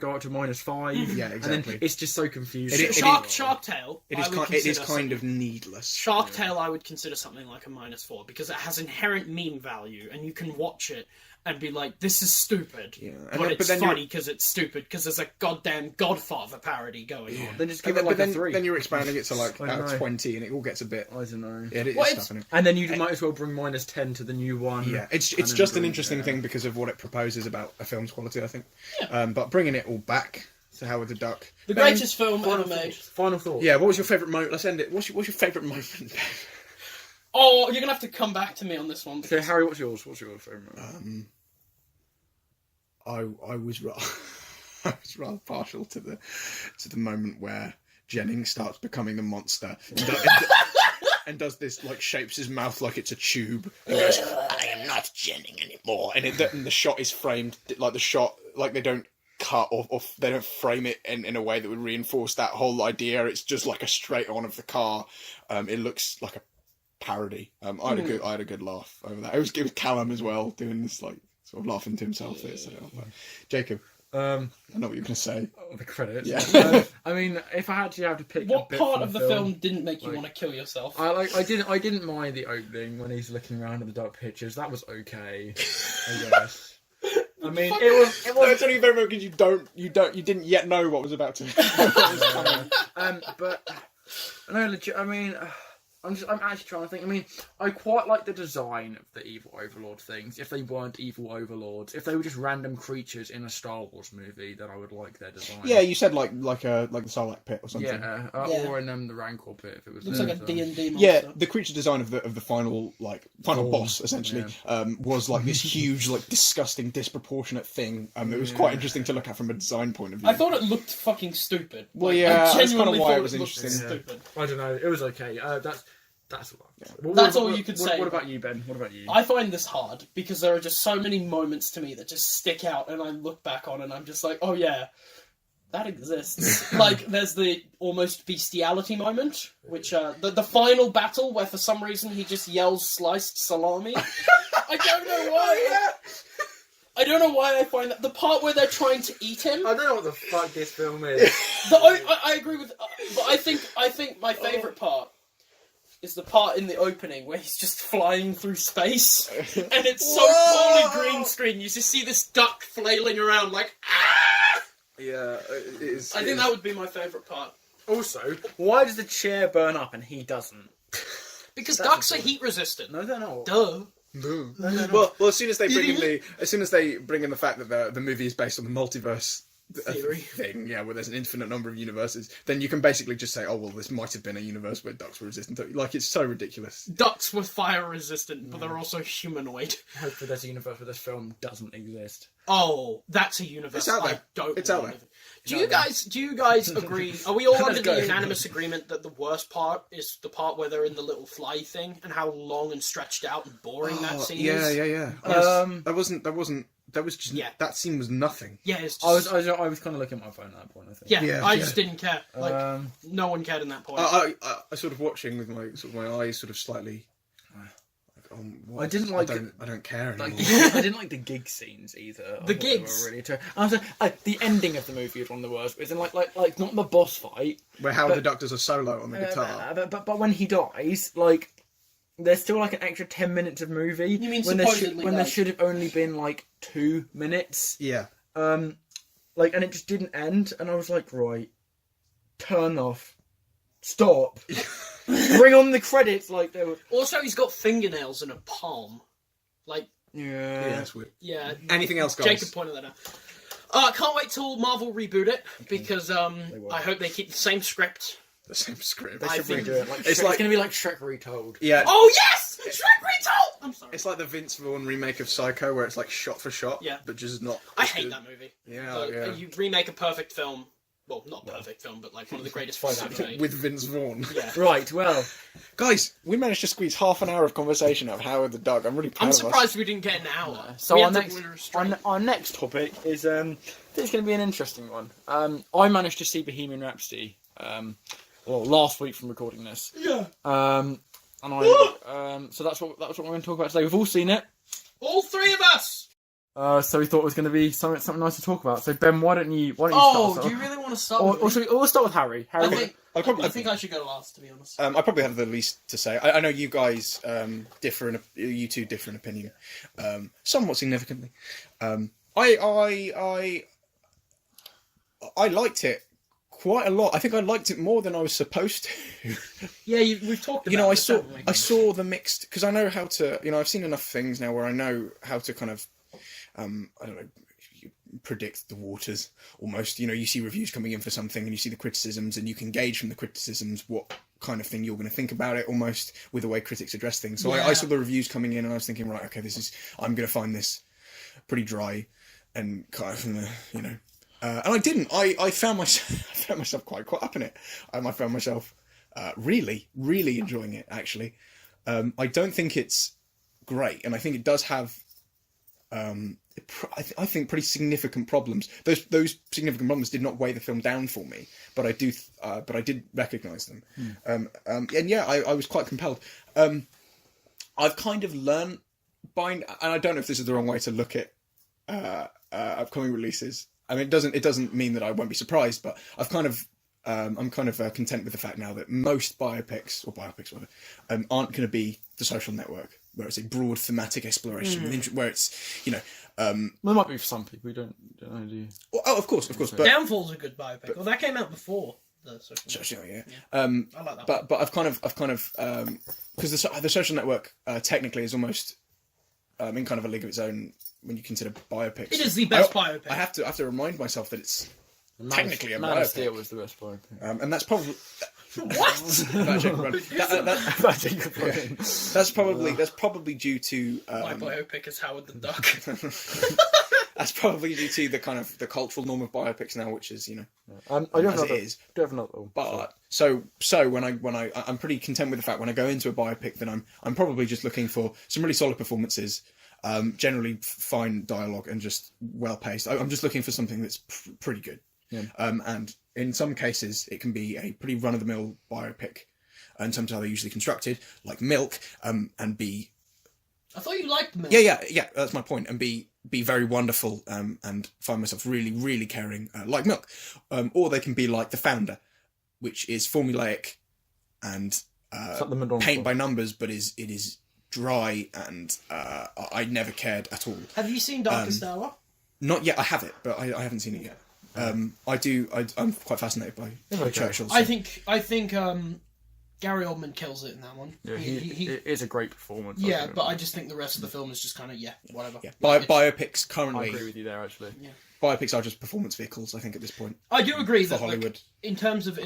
go up to -5. Yeah, exactly. And then it's just so confusing. Shark Tale. It is kind of needless. Shark Tale, I would consider something like a -4 because it has inherent meme value, and you can watch it and be like, "This is stupid," but it's funny because it's stupid because there's a goddamn Godfather parody going on. Then just give it like a 3. Then you're expanding it to like out of 20, and it all gets a bit. I don't know. It is stuff in it. And then you might as well bring -10 to the new one. Yeah, it's just an interesting thing because of what it proposes about a film's quality, I think. Yeah. But bringing it all back to Howard the Duck, the greatest film ever made. Final thought. Yeah, what was your favourite moment? Let's end it. What's your favourite moment? Oh, you're gonna have to come back to me on this one. Okay, Harry, what's yours? What's your favourite moment? I was rather partial to the moment where Jennings starts becoming a monster and does this, like, shapes his mouth like it's a tube and goes, "I am not Jennings anymore," and the shot is framed like they don't cut or they don't frame it in a way that would reinforce that whole idea. It's just like a straight on of the car. It looks like a parody. I had a good laugh over that. It was Callum as well doing this, like, sort of laughing to himself there. So, Jacob, I know what you're going to say. The credits. Yeah. I mean, if I actually have to pick, what a bit part from of the film didn't make you want to kill yourself? I didn't mind the opening when he's looking around at the dark pictures. That was okay, I guess. I mean, it was. No, it's only very because you didn't yet know what was about to. But no, legit. I mean, I'm actually trying to think. I mean, I quite like the design of the evil overlord things. If they weren't evil overlords, if they were just random creatures in a Star Wars movie, then I would like their design. Yeah, you said like the Sarlacc pit or something. Yeah, Yeah. or in the Rancor pit if it was. Looks like a D&D monster. Yeah, the creature design of the final boss essentially was like this huge, like disgusting, disproportionate thing. It was quite interesting to look at from a design point of view. I thought it looked fucking stupid. Well, Like, yeah, I that's kind of genuinely why thought it was looked interesting. Stupid. I don't know. It was okay. That's all. That's all you could say. What about you, Ben? What about you? I find this hard because there are just so many moments to me that just stick out, and I look back on and I'm just like, oh yeah, that exists. Like, there's the almost bestiality moment, which the final battle where for some reason he just yells "sliced salami." I don't know why. I don't know why I find that the part where they're trying to eat him. I don't know what the fuck this film is. I agree with, but I think my favourite part is the part in the opening where he's just flying through space, and it's so poorly green screen. You just see this duck flailing around like, ah! Yeah, it is. I think that would be my favourite part. Also, why does the chair burn up and he doesn't? Because ducks are heat resistant. No, they're not. Duh. No. Well, as soon as they bring in the fact that the movie is based on the multiverse Theory. thing, yeah, where there's an infinite number of universes, then you can basically just say, oh well, this might have been a universe where ducks were resistant to, like, it's so ridiculous. Ducks were fire resistant, but they're also humanoid. Hopefully there's a universe where this film doesn't exist. Oh, that's a universe. It's out there. I don't It's want out there. to live in. Do you guys agree? Are we all Let's under go. the unanimous agreement that the worst part is the part where they're in the little fly thing and how long and stretched out and boring that scene is? Yeah. That was just that scene was nothing. Yeah, it's just, I was kind of looking at my phone at that point. I think. yeah, I just didn't care. Like, no one cared in that point. I sort of watching with my eyes sort of slightly. I didn't like. I don't care anymore. I didn't like the gig scenes either. The I thought gigs? they were really I was like, the ending of the movie is one of the worst. It's in like not the boss fight, Where Howard the Duck does a solo on the guitar. but when he dies, like there's still like an extra 10 minutes of movie. You mean when supposedly there dies? should have only been like 2 minutes. Yeah. Like, and it just didn't end, and I was like, right, turn off, stop, bring on the credits. Like they were. Also, he's got fingernails and a palm. Like, Yeah, That's weird. yeah. Anything else, guys? Jacob pointed that out. I can't wait till Marvel reboot it because I hope they keep the same script. The same script. They should think- redo it. Like, it's it's gonna be like Shrek retold. Yeah. Oh yes, Shrek retold. I'm sorry. It's like the Vince Vaughn remake of Psycho, where it's like shot for shot, Yeah. but just not. I hate that movie. Yeah, Like, yeah. You remake a perfect film. Well, not perfect film, but like one of the greatest films ever made. With Vince Vaughn. Yeah. Right. Well, Guys, we managed to squeeze half an hour of conversation out of Howard the Duck. I'm really proud I'm of us. surprised we didn't get an hour. so we our had to next restrain. our next topic is I think it's going to be an interesting one. I managed to see Bohemian Rhapsody. Last week from recording this. Yeah. And I so that's what we're going to talk about today. We've all seen it. All three of us. So we thought it was going to be something nice to talk about. So Ben, why don't you Oh, start? do you really want to start? Or, with or me? should we, we'll start with Harry. I think, I I should go last, to be honest. I probably have the least to say. I know you guys differ in you two differ in opinion, somewhat significantly. I liked it quite a lot. I think I liked it more than I was supposed to. Yeah, we've talked about I this, saw haven't we? I saw the mixed, because I know how to. I've seen enough things now where I know how to kind of I don't know, predict the waters almost. You see reviews coming in for something and you see the criticisms and you can gauge from the criticisms what kind of thing you're going to think about it, almost with the way critics address things. So I saw the reviews coming in and I was thinking, right, okay, I'm going to find this pretty dry and kind of and I didn't. I found myself quite up in it. I found myself really enjoying it, actually. I don't think it's great, and I think it does have I think pretty significant problems. Those significant problems did not weigh the film down for me, but I did recognise them. And yeah, I was quite compelled. I've kind of learned and I don't know if this is the wrong way to look at upcoming releases. I mean, it doesn't mean that I won't be surprised, but I'm kind of content with the fact now that most biopics aren't going to be The Social Network, where it's a broad thematic exploration, where it's Well, it might be for some people who don't know, do you? Oh, of course. But Downfall's a good biopic. Well, that came out before. The social Social, network. yeah. I like that. But I've kind of because the Social Network technically is almost in kind of a league of its own when you consider biopics. It is the best biopic. I have to remind myself that it's technically a Man of Steel biopic, was the best biopic. and that's probably What? that's probably due to My biopic is Howard the Duck. that's probably due to the kind of the cultural norm of biopics now, which is I do as have it is. another. But so when I'm pretty content with the fact when I go into a biopic, then I'm probably just looking for some really solid performances, generally fine dialogue and just well paced. I'm just looking for something that's pretty good. Yeah. And in some cases, it can be a pretty run of the mill biopic, in terms of how they're usually constructed, like Milk, and be. I thought you liked Milk. Yeah. That's my point, and be very wonderful, and find myself really, really caring, like Milk, or they can be like The Founder, which is formulaic and paint by numbers, but it is dry and I never cared at all. Have you seen Darkest Hour? Not yet. I have it, but I haven't seen it yet. I'm quite fascinated by Churchill's. I think Gary Oldman kills it in that one. Yeah, it is a great performance. Yeah, but I just think the rest of the film is just kind of whatever. Yeah. Biopics I currently. agree with you there, actually. Yeah. Biopics are just performance vehicles, I think, at this point. I do agree that Hollywood. like, in terms of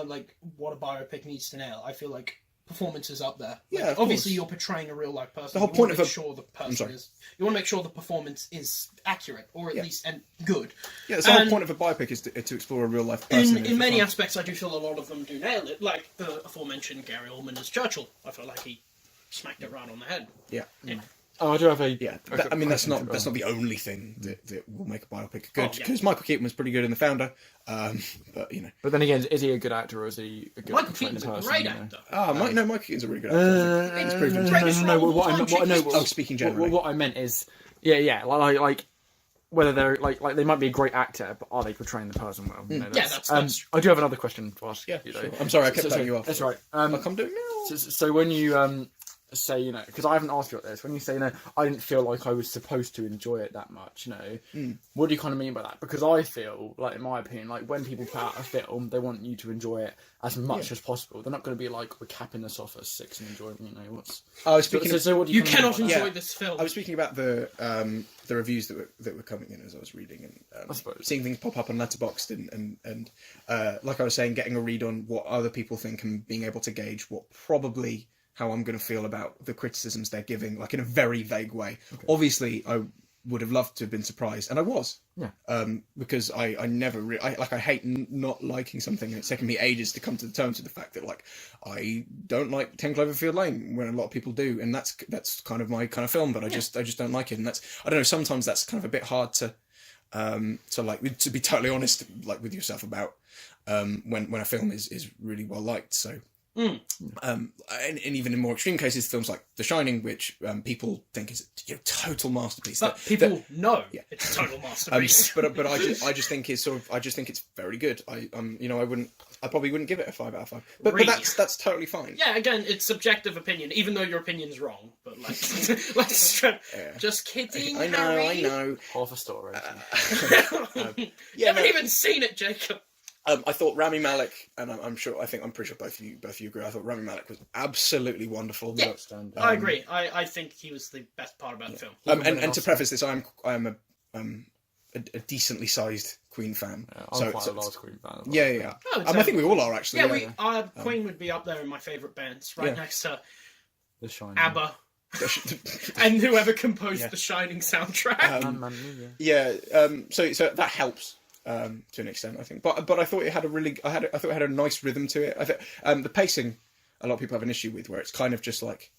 like what a biopic needs to nail, I feel like performance is up there. Like, Yeah, of obviously course. you're portraying a real life person. The whole You point wanna of make sure the person sorry. you want to make sure the performance is accurate or at least and good. Yeah, the whole And point of a biopic is to explore a real life person. in many aspects, I do feel a lot of them do nail it. Like the aforementioned Gary Oldman as Churchill. I feel like he smacked it right on the head. Yeah. Oh, I do have a. Yeah, a I mean that's question not as well. the only thing that will make a biopic good, Oh, yeah. because Michael Keaton was pretty good in The Founder, but But then again, is he a good actor or is he a good Michael portraying Keaton's the a person? great you know? actor. Michael Keaton's a really good actor. I think. It's proven. Speaking generally. What I meant is, like whether they're like they might be a great actor, but are they portraying the person well? You know, that's I do have another question to ask. Yeah, you know. sure. I'm sorry, I kept cutting you off. That's right. Like I'm doing now. So when you say, you know, because I haven't asked you about this, when you say, you know, I didn't feel like I was supposed to enjoy it that much, you know, what do you kind of mean by that? Because I feel, like, in my opinion, like, when people put out a film, they want you to enjoy it as much as possible. They're not going to be like, we're capping this off at 6 and enjoying, you know, what's... I was speaking. So what do You kind of cannot mean by that? enjoy this film. I was speaking about the reviews that were coming in as I was reading and I suppose. seeing things pop up on Letterboxd and like I was saying, getting a read on what other people think and being able to gauge what probably how I'm going to feel about the criticisms they're giving, like in a very vague way. Okay. Obviously, I would have loved to have been surprised, and I was. Yeah. Because I never I hate not liking something, and it's taken me ages to come to terms with the fact that like I don't like 10 Cloverfield Lane when a lot of people do, and that's kind of my kind of film, but I just don't like it, and that's I don't know. Sometimes that's kind of a bit hard to be totally honest like with yourself about when a film is really well liked. So. And even in more extreme cases, films like The Shining, which people think is a total masterpiece. But people know it's a total masterpiece. But I just think it's it's very good. I probably wouldn't give it a 5 out of 5. But that's totally fine. Yeah, again, it's subjective opinion, even though your opinion's wrong. But like, just kidding. I know. Half a star rating. You haven't even seen it, Jacob. I thought Rami Malek, and I'm pretty sure both of you agree. I thought Rami Malek was absolutely wonderful. Yeah, I agree. I think he was the best part about the film. And to preface this, I am a decently sized Queen fan. Yeah, I'm quite a large Queen fan. Yeah. I think we all are actually. Yeah, Queen would be up there in my favourite bands, right next to The Shining. ABBA. And whoever composed the Shining soundtrack. So that helps. To an extent, I think, but I thought it had a nice rhythm to it. I think the pacing, a lot of people have an issue with, where it's kind of just like,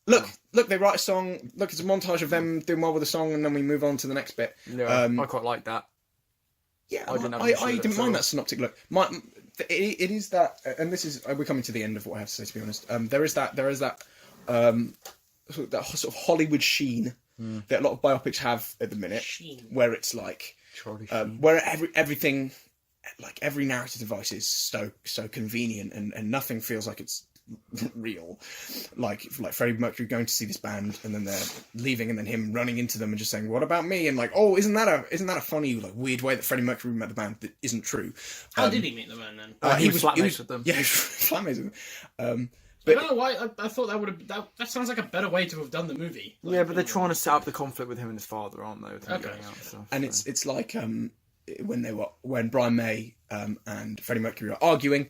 look, they write a song, look, it's a montage of them doing well with a song, and then we move on to the next bit. Yeah, I quite like that. Yeah, I didn't mind that synoptic look. It is that, and this is we're coming to the end of what I have to say. To be honest, there is that sort of Hollywood sheen that a lot of biopics have at the minute, where it's like. Where everything, like every narrative device is so convenient and nothing feels like it's real. Like Freddie Mercury going to see this band and then they're leaving and then him running into them and just saying, "What about me?" And like, "Oh, isn't that a funny like weird way that Freddie Mercury met the band that isn't true?" How did he meet the man then? He was flatmates with them. Yeah, flatmates with them. I don't know why. I thought that would have. That sounds like a better way to have done the movie. Like, Yeah, but they're trying to set up the conflict with him and his father, aren't they? With him Okay. going out and stuff, And so. it's like when Brian May and Freddie Mercury are arguing,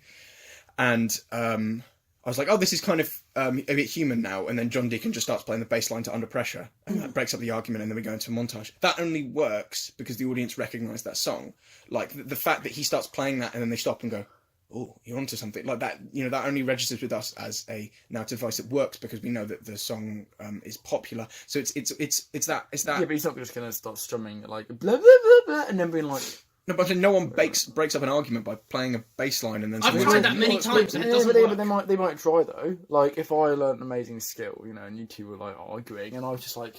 and I was like, oh, this is kind of a bit human now. And then John Deacon just starts playing the bass line to Under Pressure, and that breaks up the argument, and then we go into a montage. That only works because the audience recognise that song. Like the fact that he starts playing that, and then they stop and go, "Oh, you're onto something," like that. That only registers with us as a narrative device. It works because we know that the song is popular. So it's that. Yeah, but he's not just going to start strumming like blah blah blah blah, and then being like. No, but no one breaks up an argument by playing a bass line and then. I've someone tried says, that many times and it Yeah, doesn't but work. they might try though. Like if I learnt an amazing skill, and you two were like arguing, and I was just like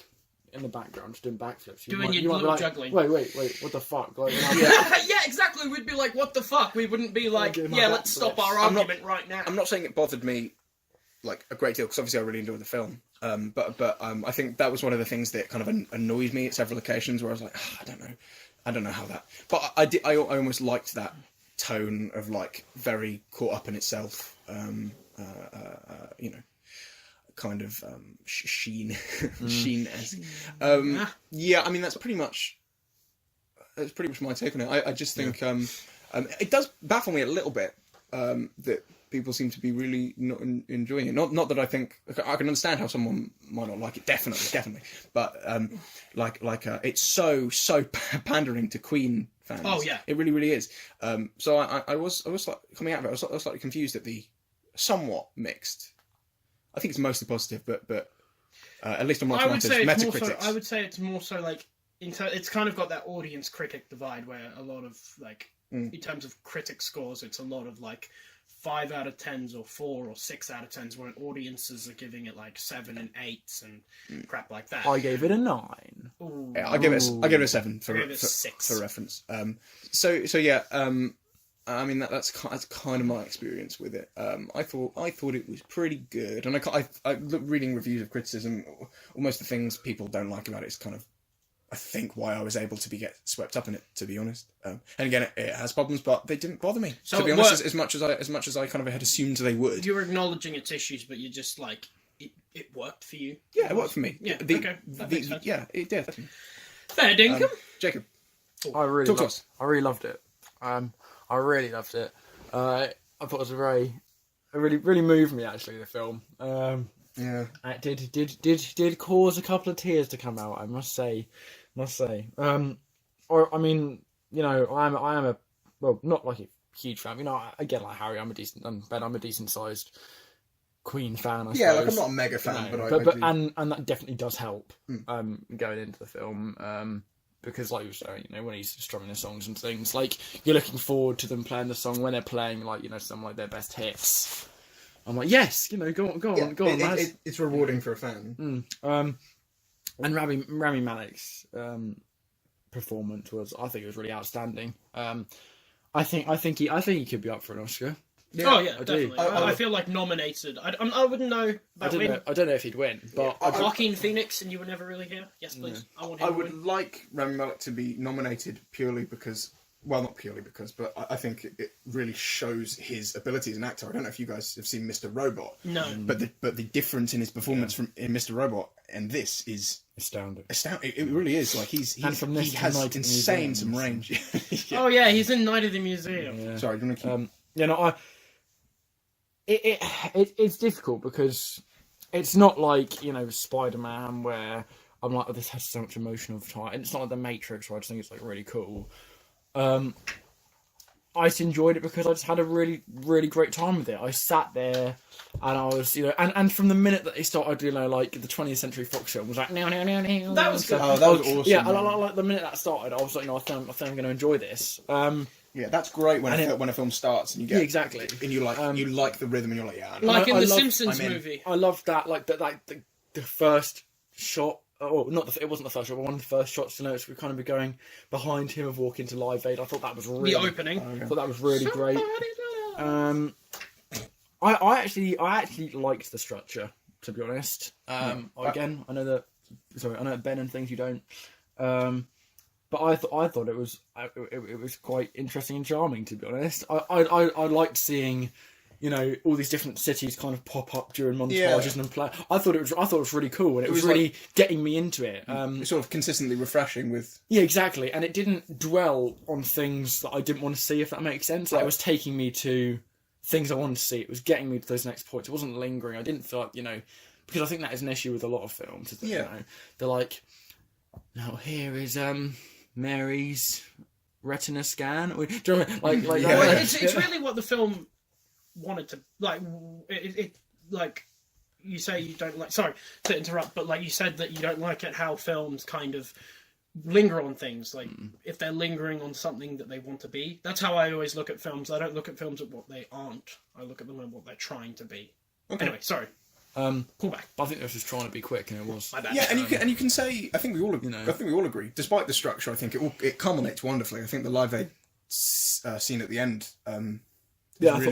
in the background just doing backflips. Doing your might be little like, juggling. Wait, what the fuck? Like, and I'd be Yeah, exactly. We'd be like, "What the fuck?" We wouldn't be like, doing my "Yeah, let's backflips. stop our I'm not- argument right now." I'm not saying it bothered me like a great deal because obviously I really enjoyed the film. But I think that was one of the things that kind of annoyed me at several occasions where I was like, I don't know how that. But I almost liked that tone of like very caught up in itself. Kind of sheen, sheen-esque. Yeah, I mean that's pretty much my take on it. I just think it does baffle me a little bit that people seem to be really not enjoying it. Not that I think I can understand how someone might not like it. Definitely. But it's so pandering to Queen fans. Oh, yeah. It really is. So I was like coming out of it. I was slightly confused at the somewhat mixed. I think it's mostly positive, but at least on Rotten Tomatoes, Metacritic. I would say it's more so like it's kind of got that audience critic divide where a lot of like in terms of critic scores, it's a lot of like 5 out of 10s or 4 or 6 out of 10s, where audiences are giving it like 7 and 8s and crap like that. I gave it a 9. Ooh. Yeah, I give it a 7 for I gave it 6 for reference. So yeah. I mean that's kind of my experience with it. I thought it was pretty good, and I look reading reviews of criticism. Almost the things people don't like about it is kind of, I think, why I was able to get swept up in it. To be honest, and again, it has problems, but they didn't bother me. So to be it honest, worked. as much as I kind of had assumed they would. You're acknowledging its issues, but you're just like it worked for you. Yeah, it worked for me. Yeah, okay, that makes sense. Yeah, it did. Fair dinkum. Jacob, I really Talk to us. I really loved it. I really loved it. I thought it was it really moved me actually. The film. yeah, It did cause a couple of tears to come out. I must say. Or I mean, I am a not like a huge fan. I get like Harry. I'm a decent sized Queen fan. I yeah. Like suppose. I'm not a mega fan, but I but do. and that definitely does help going into the film. Because like you were saying, when he's strumming the songs and things, like you're looking forward to them playing the song when they're playing like some like their best hits. I'm like, yes, go on, lads. It's rewarding for a fan. And Rami Malek's performance I think it was really outstanding. I think he could be up for an Oscar. Yeah, oh yeah, I do. definitely. I feel like nominated. I wouldn't know. I don't know if he'd win, but Joaquin Phoenix, and you were never really here. Yes, please. I want him I to would win. like Rami Malek to be nominated purely because, well, not purely because, but I think it really shows his ability as an actor. I don't know if you guys have seen Mr. Robot. No. But the difference in his performance in Mr. Robot and this is astounding. It really is. Like And from this he to has Night at the insane Museum, some range. Oh yeah, he's in Night of the Museum. Yeah. Sorry, do you want to keep? It's difficult because it's not like Spider-Man where I'm like, oh, this has so much emotional tie, and it's not like The Matrix where I just think it's like really cool. I just enjoyed it because I just had a really, really great time with it. I sat there and I was, and from the minute that they started, like the 20th Century Fox film was like, no. That was good. Oh, that was awesome. Yeah, like the minute that started, I was like, I think I'm going to enjoy this. Yeah, that's great when a film starts and you get Yeah, exactly. and you like the rhythm and you're like, yeah, I know. Like in I the love- Simpsons I'm in. movie. I loved that, like the first shot. Oh, it wasn't the first shot, but one of the first shots to notice. We kind of be going behind him of walking to Live Aid. I thought that was really The opening. I thought that was really great. I actually liked the structure, to be honest. Again, I know that Ben and things you don't. But I thought it was quite interesting and charming, to be honest. I liked seeing, all these different cities kind of pop up during montages and play. I thought it was really cool, and it was really getting me into it. It's sort of consistently refreshing with. Yeah, exactly, and it didn't dwell on things that I didn't want to see, if that makes sense. Like, it was taking me to things I wanted to see. It was getting me to those next points. It wasn't lingering. I didn't feel like, because I think that is an issue with a lot of films. Is that, they're like, now here is Mary's retina scan. Do you know what I mean? Like Well, it's really what the film wanted to like. It like you say you don't like. Sorry to interrupt, but like you said that you don't like it how films kind of linger on things. Like if they're lingering on something that they want to be. That's how I always look at films. I don't look at films at what they aren't. I look at them at what they're trying to be. Okay. Anyway, sorry. Pull back. I think it was just trying to be quick, and it was. My bad. Yeah, and you can say I think we all agree. Despite the structure, I think it culminates wonderfully. I think the Live Aid scene at the end. I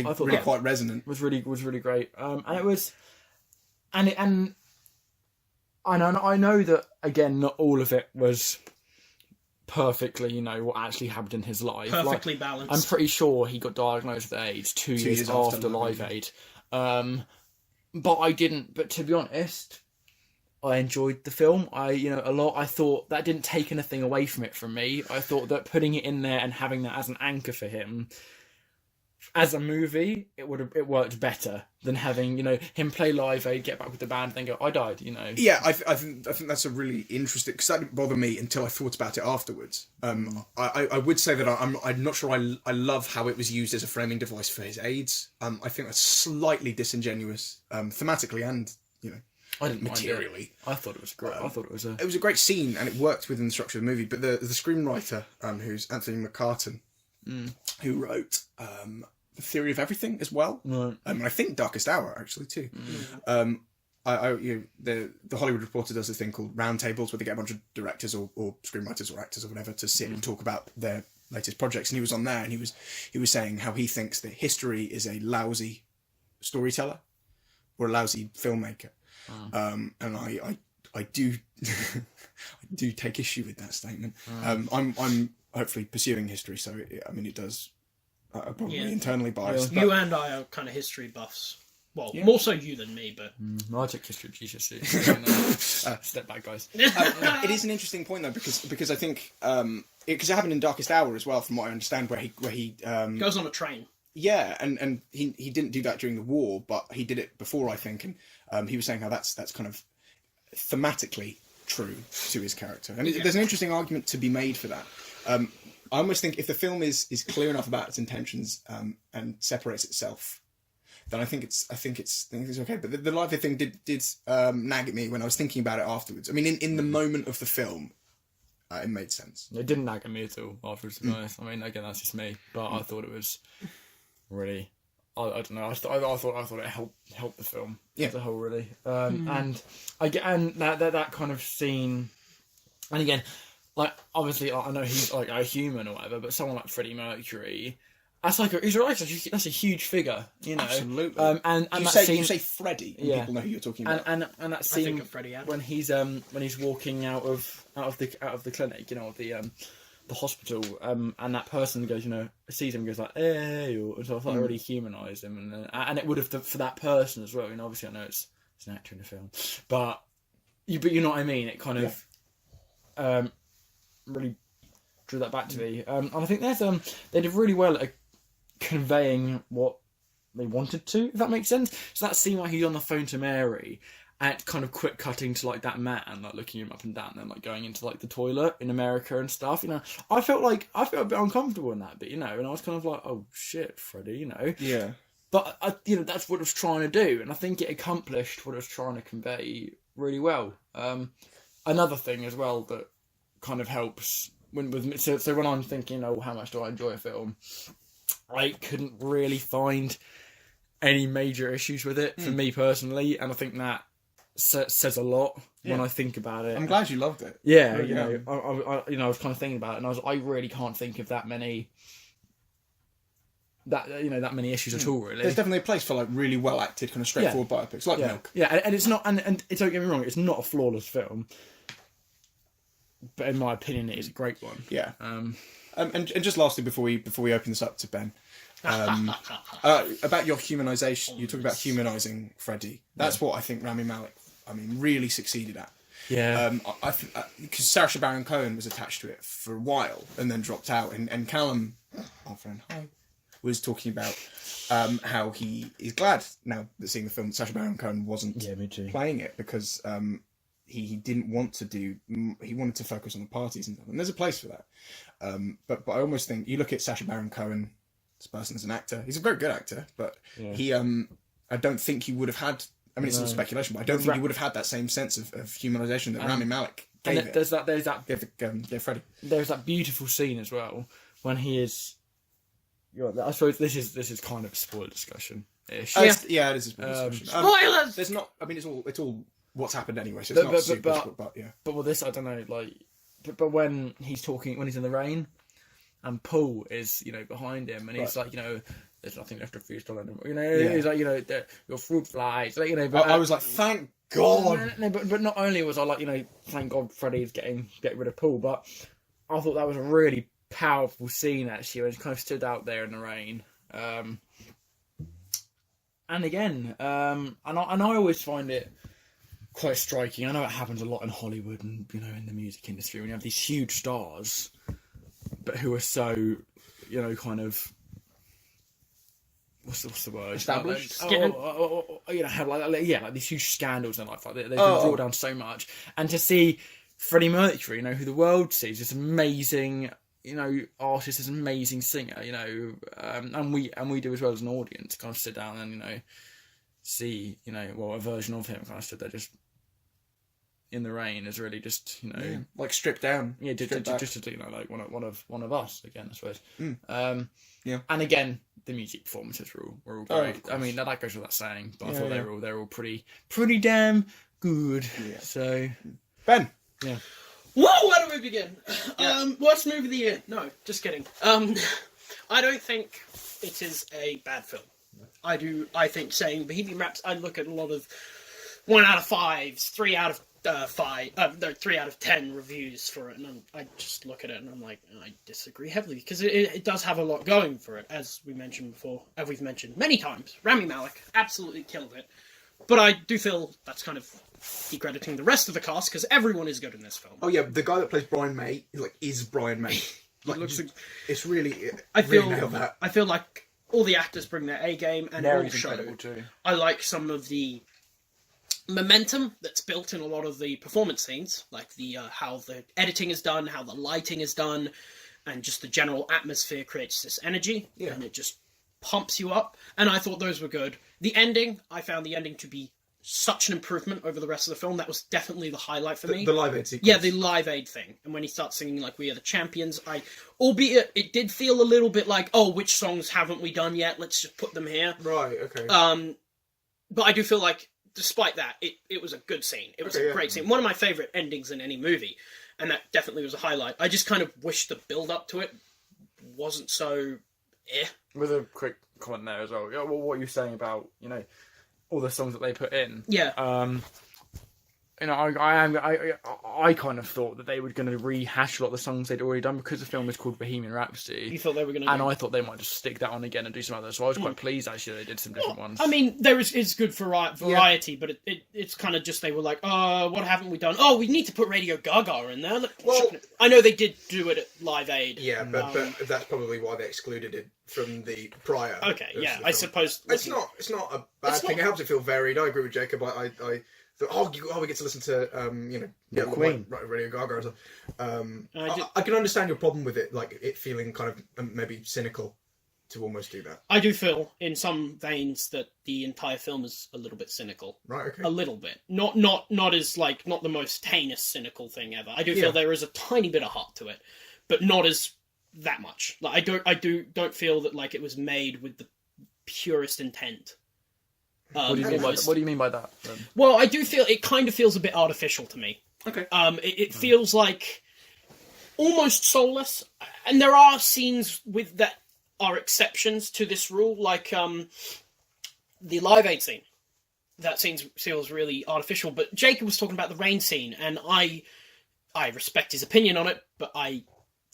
thought really quite resonant. Was really great. And it was, and I know that again, not all of it was perfectly, what actually happened in his life. Perfectly balanced. I'm pretty sure he got diagnosed with AIDS 2 years after Live Aid. But I didn't. But to be honest, I enjoyed the film. A lot. I thought that didn't take anything away from it from me. I thought that putting it in there and having that as an anchor for him, as a movie, it worked better than having him play Live Aid, get back with the band, then go, I died. Yeah, I think that's a really interesting, because that didn't bother me until I thought about it afterwards. I would say that I'm not sure I love how it was used as a framing device for his AIDS. I think that's slightly disingenuous, thematically and I didn't materially. I thought it was great. I thought it was It was a great scene, and it worked within the structure of the movie. But the screenwriter, who's Anthony McCartan, who wrote The Theory of Everything as well, and I think Darkest Hour actually too. The Hollywood Reporter does a thing called roundtables where they get a bunch of directors or screenwriters or actors or whatever to sit and talk about their latest projects. And he was on there, and he was saying how he thinks that history is a lousy storyteller or a lousy filmmaker. And I do I do take issue with that statement. I'm hopefully pursuing history, so it does. I'm probably internally biased. You and I are kind of history buffs. Well, more so you than me, but I took history of GCSE. Step back, guys. It is an interesting point though, because I think because it happened in Darkest Hour as well, from what I understand, where he goes on a train. Yeah, and he didn't do that during the war, but he did it before, I think, and he was saying how that's kind of thematically true to his character, and there's an interesting argument to be made for that. I almost think if the film is clear enough about its intentions and separates itself, then I think it's okay. But the Live Aid thing did nag at me when I was thinking about it afterwards. I mean, in the moment of the film, it made sense. It didn't nag at me at all afterwards, to be honest. I mean, again, that's just me, but I thought it was really. I don't know. I thought it helped the film as a whole, really. And that kind of scene, and again, like obviously, I know he's like a human or whatever, but someone like Freddie Mercury, that's a huge figure, Absolutely. And you that say Freddie, and people know who you're talking about. I And that think scene of Freddie when he's walking out of the clinic, the hospital, and that person goes, sees him and goes like, hey, and so I thought I really humanised him, and it would have for that person as well. Obviously I know it's an actor in the film, but you know what I mean. It kind of really drew that back to me, and I think they did really well at conveying what they wanted to, if that makes sense. So that scene where he's on the phone to Mary, and kind of quick cutting to like that man, like looking him up and down, and then like going into like the toilet in America and stuff. I felt a bit uncomfortable in that bit, and I was kind of like, oh shit, Freddie, Yeah. But that's what it was trying to do, and I think it accomplished what it was trying to convey really well. Another thing as well that kind of helps when I'm thinking, how much do I enjoy a film, I couldn't really find any major issues with it for me personally, and I think that says a lot when I think about it. I'm glad you loved it. Yeah, I was kind of thinking about it, and I really can't think of that many that many issues at all. Really, There's definitely a place for like really well acted, kind of straightforward biopics, like Milk. Yeah, and it's not, and don't get me wrong, it's not a flawless film, but in my opinion, it is a great one. Yeah. And just lastly, before we open this up to Ben, about your humanisation, you talk about humanising Freddie. That's what I think Rami Malek, really succeeded at. Yeah. I think because Saoirse Baron Cohen was attached to it for a while and then dropped out, and Callum, our friend, was talking about how he is glad now that seeing the film Saoirse Baron Cohen wasn't playing it, because he didn't want to he wanted to focus on the parties and stuff, and there's a place for that. But I almost think you look at Saoirse Baron Cohen, this person as an actor, he's a very good actor, but he I don't think he would have had. I mean, it's all speculation, but I don't think he would have had that same sense of humanisation that Rami Malek gave it. There's that. Freddie. There's that beautiful scene as well when he is. I suppose this is kind of a spoiler discussion. It is a spoiler discussion. Spoilers. There's not. I mean, it's all what's happened anyway. So it's not super. But yeah. But with this, I don't know. Like, but when he's talking, when he's in the rain, and Paul is behind him, and he's like, there's nothing left to feast on anymore. He's like, your fruit flies. Like, but I was like, thank God. No, but not only was I like, thank God Freddie's getting rid of Paul, but I thought that was a really powerful scene actually, when he kind of stood out there in the rain. And again, and I always find it quite striking. I know it happens a lot in Hollywood and in the music industry when you have these huge stars, but who are so kind of. What's the word? Established? Have like these huge scandals in life. Like they've been brought down so much. And to see Freddie Mercury, who the world sees, this amazing, artist, this amazing singer, and we do as well as an audience, kind of sit down and, see, a version of him kind of stood there just in the rain is really just, like stripped down. Yeah, just like one of us again, I suppose. Yeah. And again, the music performances were all great. I mean, that goes without saying, but I thought they're all pretty damn good. Yeah. So, Ben. Yeah. Whoa, where do we begin? Worst movie of the year? No, just kidding. I don't think it is a bad film. I think saying Bohemian Rhapsody, I look at a lot of 1 out of 5s, 3 out of 3 out of 10 reviews for it, and I just look at it and I'm like, I disagree heavily, because it does have a lot going for it, as we mentioned before, as we've mentioned many times. Rami Malek absolutely killed it, but I do feel that's kind of decrediting the rest of the cast, because everyone is good in this film. Oh yeah, the guy that plays Brian May is Brian May. It's really. I I feel like all the actors bring their A game, and all show. Too. I like some of the momentum that's built in a lot of the performance scenes, like the how the editing is done, how the lighting is done, and just the general atmosphere creates this energy, and it just pumps you up. And I thought those were good. The ending, I found the ending to be such an improvement over the rest of the film. That was definitely the highlight for me. The Live Aid sequence. Yeah, the Live Aid thing. And when he starts singing like We Are the Champions, albeit it did feel a little bit like, oh, which songs haven't we done yet? Let's just put them here. Right, okay. But I do feel like, despite that, it was a good scene. It was a great scene. One of my favourite endings in any movie. And that definitely was a highlight. I just kind of wish the build-up to it wasn't so With a quick comment there as well. What are you saying about, all the songs that they put in? Yeah. I kind of thought that they were going to rehash a lot of the songs they'd already done, because the film is called Bohemian Rhapsody. You thought they were going to And I thought they might just stick that on again and do some others. So I was quite pleased, actually, they did some different ones. I mean, there is good variety, but it's kind of just, they were like, what haven't we done? Oh, we need to put Radio Gaga in there. Well, I know they did do it at Live Aid. Yeah, but that's probably why they excluded it from the prior. Okay, yeah, I suppose. It's not a bad thing. It helps it feel varied. I agree with Jacob. I thought, we get to listen to Queen, Radio Gaga or something. I can understand your problem with it, like it feeling kind of maybe cynical to almost do that. I do feel, in some veins, that the entire film is a little bit cynical. Right. Okay. A little bit, not as like not the most heinous cynical thing ever. I do feel there is a tiny bit of heart to it, but not as that much. Like I don't feel that like it was made with the purest intent. What do you mean by that, then? Well, I do feel it kind of feels a bit artificial to me. Okay. It feels like almost soulless, and there are scenes with that are exceptions to this rule, like the Live Aid scene. That scene feels really artificial, but Jacob was talking about the rain scene, and I respect his opinion on it, but I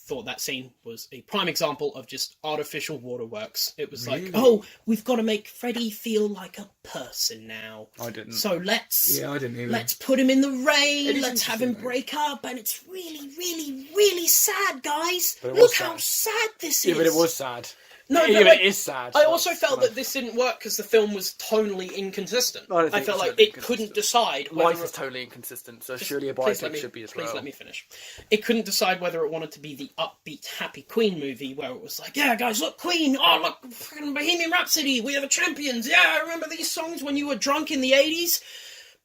thought that scene was a prime example of just artificial waterworks. It was Really? like, oh, we've got to make Freddy feel like a person now. I didn't. So let's Yeah, I didn't either. let's put him in the It rain. is Let's have him interesting, though. break up, and it's really, really, really sad, guys. But it Look was how sad. sad this Yeah, is. but it was sad. No, yeah, but but like, it is sad. I so also that's felt kind that this didn't work because the film was tonally inconsistent. I don't think I felt it's like totally it couldn't inconsistent. decide Life whether is totally inconsistent, so Just surely a please let biopic me- should be as Please well. let me finish. It couldn't decide whether it wanted to be the upbeat, happy Queen movie where it was like, yeah, guys, look, Queen. Oh, look, fucking Bohemian Rhapsody. We are the champions. Yeah, I remember these songs when you were drunk in the 80s.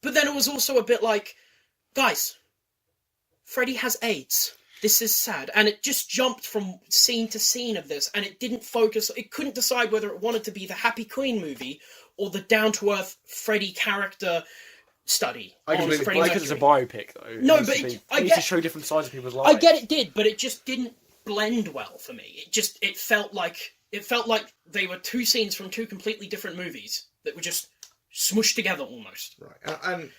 But then it was also a bit like, guys, Freddie has AIDS. This is sad. And it just jumped from scene to scene of this, and it didn't focus. It couldn't decide whether it wanted to be the Happy Queen movie or the down-to-earth Freddie character study. I on completely- Freddie Because it's a Mercury. biopic, though. No, It needs but to it- be- I it needs to get- show different sides of people's lives. I get it did, but it just didn't blend well for me. It felt like they were two scenes from two completely different movies that were just smushed together almost. Right, and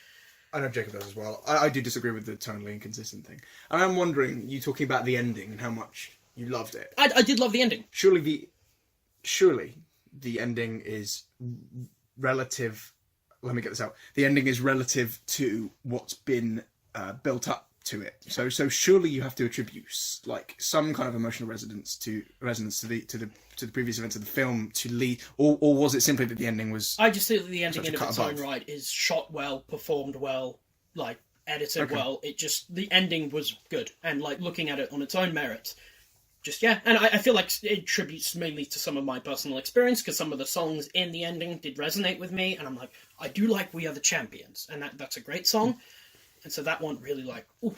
I know Jacob does as well. I do disagree with the tonally inconsistent thing. And I'm wondering, you talking about the ending and how much you loved it. I did love the ending. Surely the ending is relative. Let me get this out. The ending is relative to what's been built up to it. So surely you have to attribute like some kind of emotional resonance to the previous events of the film to lead, or was it simply that the ending was? I just think that the ending Such a in of cut its own above. right is shot well, performed well, like edited Okay. well. It just the ending was good, and like looking at it on its own merit. Just yeah, and I feel like it attributes mainly to some of my personal experience because some of the songs in the ending did resonate with me, and I'm like, I do like "We Are the Champions," and that's a great song, and so that one really like, ooh.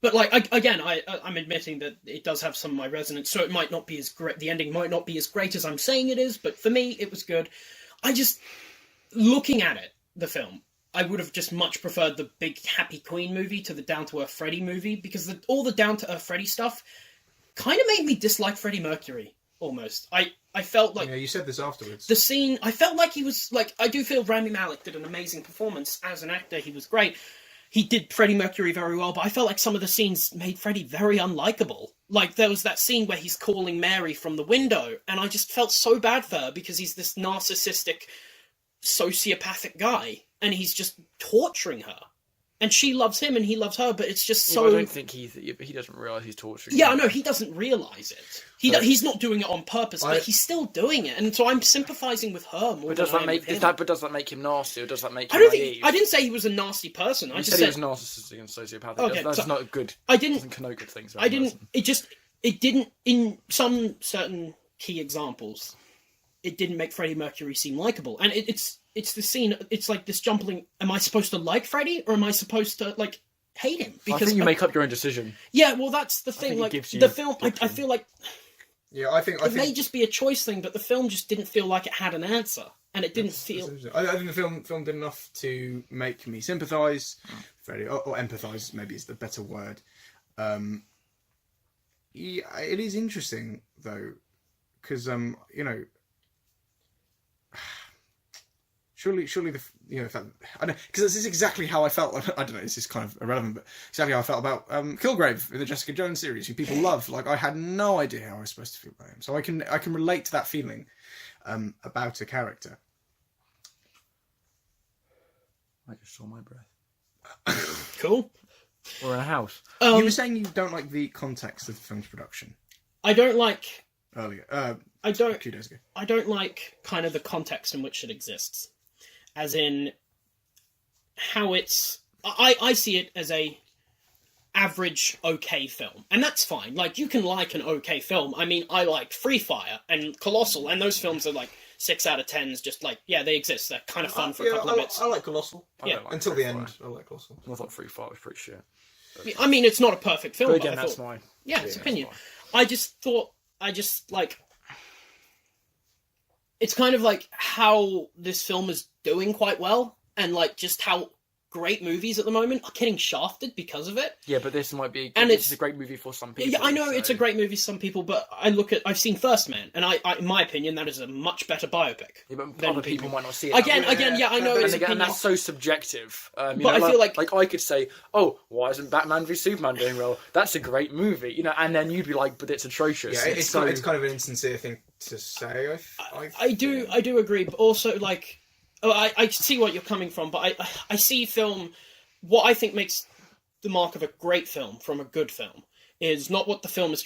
But like I'm admitting that it does have some of my resonance, so it might not be as great. The ending might not be as great as I'm saying it is, but for me, it was good. I just looking at it, the film. I would have just much preferred the big Happy Queen movie to the Down to Earth Freddy movie because all the Down to Earth Freddy stuff kind of made me dislike Freddie Mercury almost. I felt like Yeah, you said this afterwards. the scene. I felt like he was like. I do feel Rami Malek did an amazing performance as an actor. He was great. He did Freddie Mercury very well, but I felt like some of the scenes made Freddie very unlikable. Like there was that scene where he's calling Mary from the window, and I just felt so bad for her because he's this narcissistic, sociopathic guy, and he's just torturing her. And she loves him, and he loves her, but it's just so. I don't think he doesn't realise he's torturing. Yeah, her. I know he doesn't realise it. He's not doing it on purpose, but he's still doing it, and so I'm sympathising with her more. But does than I that am make with him. does that make him nasty, or does that make I him don't naive? think I didn't say he was a nasty person. I You just said he said was narcissistic and sociopathic. Okay, That's so not good. I didn't. Doesn't connote good things. About I a didn't. person. It didn't. In some certain key examples, it didn't make Freddie Mercury seem likable, and it's the scene. It's like this jumbling. Am I supposed to like Freddie, or am I supposed to like hate him? I think you make up your own decision. Yeah, well, that's the thing. think it Like gives you the film, I different- feel like Yeah, I think it may just be a choice thing, but the film just didn't feel like it had an answer, and it didn't feel. I think the film did enough to make me sympathise, Freddie, or empathise. Maybe is the better word. Yeah, it is interesting though, because you know, surely the I know because this is exactly how I felt. I don't know. This is kind of irrelevant, but exactly how I felt about Kilgrave in the Jessica Jones series, who people love. Like I had no idea how I was supposed to feel about him, so I can relate to that feeling about a character. I just saw my breath. Cool. We're in a house. You were saying you don't like the context of the film's production I don't like. earlier, I a don't. few days ago. I don't like kind of the context in which it exists, as in how it's. I see it as a average okay film, and that's fine. Like you can like an okay film. I mean, I liked Free Fire and Colossal, and those films are like 6 out of 10s. Just like yeah, they exist. They're kind of fun for a couple of bits. I like Colossal. I Yeah. don't like Until Free the Fire. end, I like Colossal. I thought Free Fire was pretty shit. I mean, it's not a perfect film, But but again, I that's thought, my yeah, it's that's opinion. fine. I just like. It's kind of like how this film is doing quite well, and like just how great movies at the moment are getting shafted because of it. Yeah, but this might be, And it's a great movie for some people. Yeah, I know so- it's a great movie for some people, but I've seen First Man, and I in my opinion, that is a much better biopic. Yeah, but than other people might not see it. Again, that way. I know And it's again, opinion. that's so subjective. You But know, I feel like like- I could say, "Oh, why isn't Batman v Superman doing well? That's a great movie," you know, and then you'd be like, "But it's atrocious." Yeah, it's so, kind of an insincere thing to say. I do agree, but also like, I see what you're coming from, but I see film. What I think makes the mark of a great film from a good film is not what the film is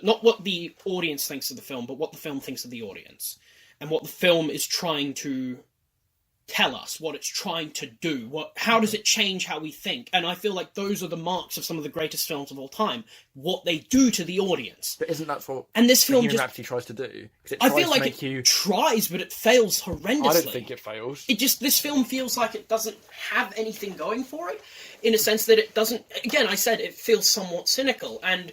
not what the audience thinks of the film, but what the film thinks of the audience, and what the film is trying to tell us, what it's trying to do, how does it change how we think. And I feel like those are the marks of some of the greatest films of all time, what they do to the audience. But isn't that what And this film Bohemian just, Rhapsody tries to do? 'Cause it I tries feel to like make it tries, but it fails horrendously. I don't think it fails. This film feels like it doesn't have anything going for it, in a sense that it doesn't, again, I said it feels somewhat cynical, and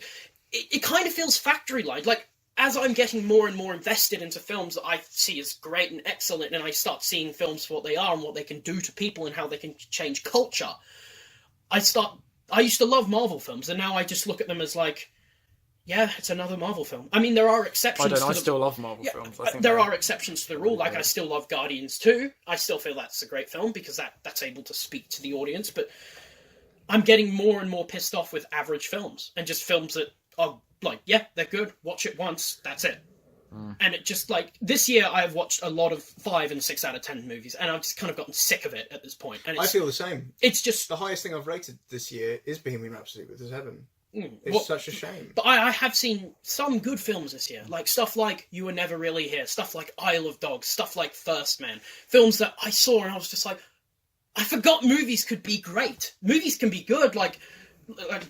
it kind of feels factory-like. Like, as I'm getting more and more invested into films that I see as great and excellent, and I start seeing films for what they are and what they can do to people and how they can change culture, I used to love Marvel films, and now I just look at them as like, yeah, it's another Marvel film. I mean, there are exceptions. I still love Marvel films. I think there are exceptions to the rule. Like, I still love Guardians 2. I still feel that's a great film because that's able to speak to the audience. But I'm getting more and more pissed off with average films and just films that are like, yeah, they're good. Watch it once. That's it. And it just, like, this year I've watched a lot of 5 and 6 out of 10 movies, and I've just kind of gotten sick of it at this point. And I feel the same. it's just The highest thing I've rated this year is Bohemian Rhapsody with His Heaven. It's what- such a shame. But I have seen some good films this year, like stuff like You Were Never Really Here, stuff like Isle of Dogs, stuff like First Man, films that I saw and I was just like, I forgot movies could be great. Movies can be good, like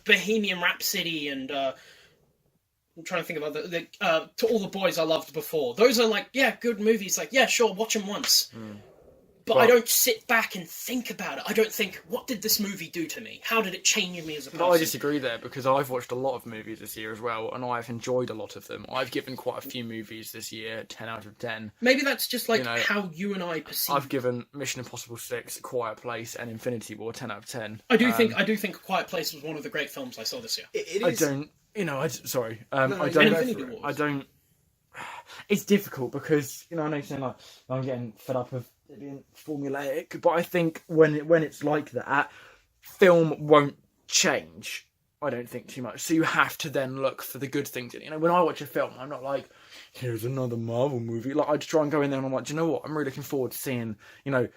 Bohemian Rhapsody and I'm trying to think about the To All the Boys I Loved Before. Those are like, yeah, good movies. Like, yeah, sure, watch them once. But I don't sit back and think about it. I don't think, what did this movie do to me? How did it change me as a person? But I disagree there because I've watched a lot of movies this year as well, and I've enjoyed a lot of them. I've given quite a few movies this year 10 out of 10. Maybe that's just like You know, how you and I perceive. I've given Mission Impossible 6, Quiet Place, and Infinity War 10 out of 10. I do think Quiet Place was one of the great films I saw this year. It I is. don't. You know, sorry. No, I you don't. go Infinity for it. Wars. I don't. It's difficult because I know you're saying like I'm getting fed up of it being formulaic, but I think when it's like that, film won't change. I don't think too much. So you have to then look for the good things in it. You know, when I watch a film, I'm not like, here's another Marvel movie. Like, I just try and go in there and I'm like, do you know what? I'm really looking forward to seeing,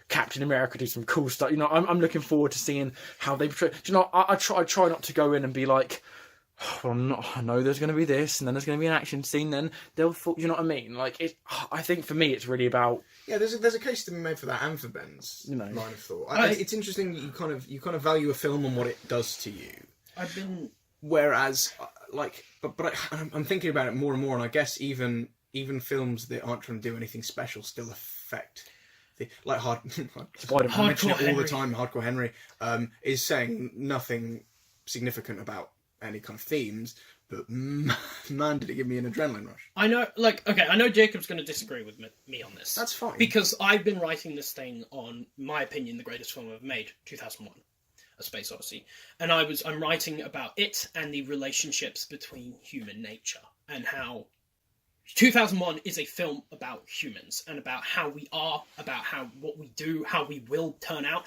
Captain America do some cool stuff. I'm looking forward to seeing how they portray. Do you know, I try not to go in and be like, well, I know there's going to be this, and then there's going to be an action scene. Then they'll, you know what I mean? Like, I think for me, it's really about. Yeah, there's a case to be made for that, and for Ben's line of thought. It's interesting that you kind of value a film on what it does to you. I've been. Whereas, I'm thinking about it more and more, and I guess even films that aren't trying to do anything special still affect. Like I mention it all the time. Hardcore Henry is saying nothing significant about any kind of themes, but man, did it give me an adrenaline rush. I know, I know Jacob's going to disagree with me on this. That's fine. Because I've been writing this thing on, my opinion, the greatest film ever made, 2001, A Space Odyssey. And I'm writing about it and the relationships between human nature, and how 2001 is a film about humans, and about how we are, about what we do, how we will turn out,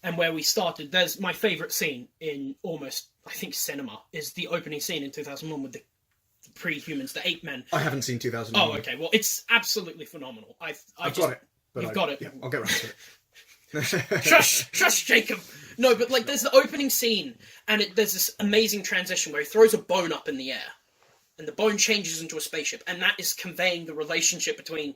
and where we started. There's my favourite scene in almost, I think, cinema, is the opening scene in 2001 with the pre-humans, the ape men. I haven't seen 2001. Oh, okay. Well, it's absolutely phenomenal. I've got it. You've got it. Yeah, I'll get around to it. Shush, Jacob. No, but there's the opening scene, and there's this amazing transition where he throws a bone up in the air, and the bone changes into a spaceship, and that is conveying the relationship between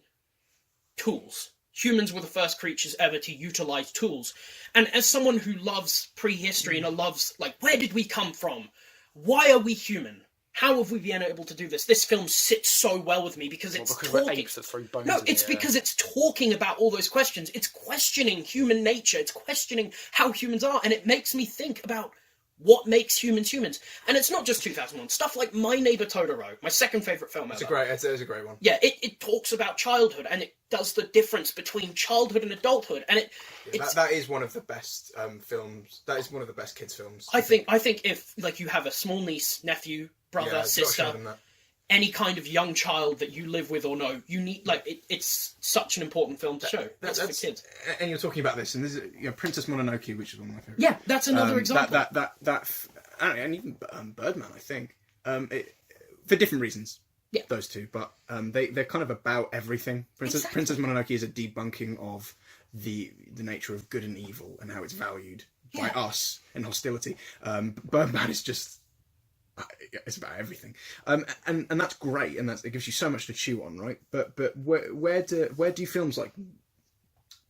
tools. Humans were the first creatures ever to utilize tools. And as someone who loves prehistory and loves, where did we come from? Why are we human? How have we been able to do this? This film sits so well with me because it's because talking... we're apes that throw bones. No, in it's the air. because it's talking about all those questions. It's questioning human nature. It's questioning how humans are. And it makes me think about what makes humans humans. And it's not just 2001. Stuff like My Neighbor Totoro, my second favourite film ever. It's a great one. Yeah, it talks about childhood, and it does the difference between childhood and adulthood, and that is one of the best films. That is one of the best kids' films. I think if like you have a small niece, nephew, brother, it's got to show sister, them that. any kind of young child that you live with or know, you need it's such an important film to show. That's for kids. And you're talking about this, and this is Princess Mononoke, which is one of my favourites. Yeah, that's another example. And even Birdman, I think, for different reasons. Yeah. Those two, but they're kind of about everything. Princess Mononoke is a debunking of the nature of good and evil and how it's valued by us in hostility. Birdman is just. It's about everything, and that's great, and it gives you so much to chew on, right? But where do films like,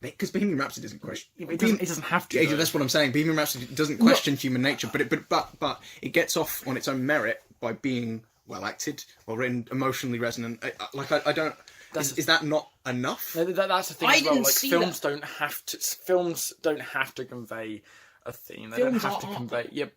because Bohemian Rhapsody doesn't question, it doesn't have to. Yeah, that's what I'm saying. Bohemian Rhapsody doesn't question human nature, but it gets off on its own merit by being well acted, well written, emotionally resonant. I don't. Is that not enough? That's the thing as well. Like films don't have to convey a theme. They don't have to convey.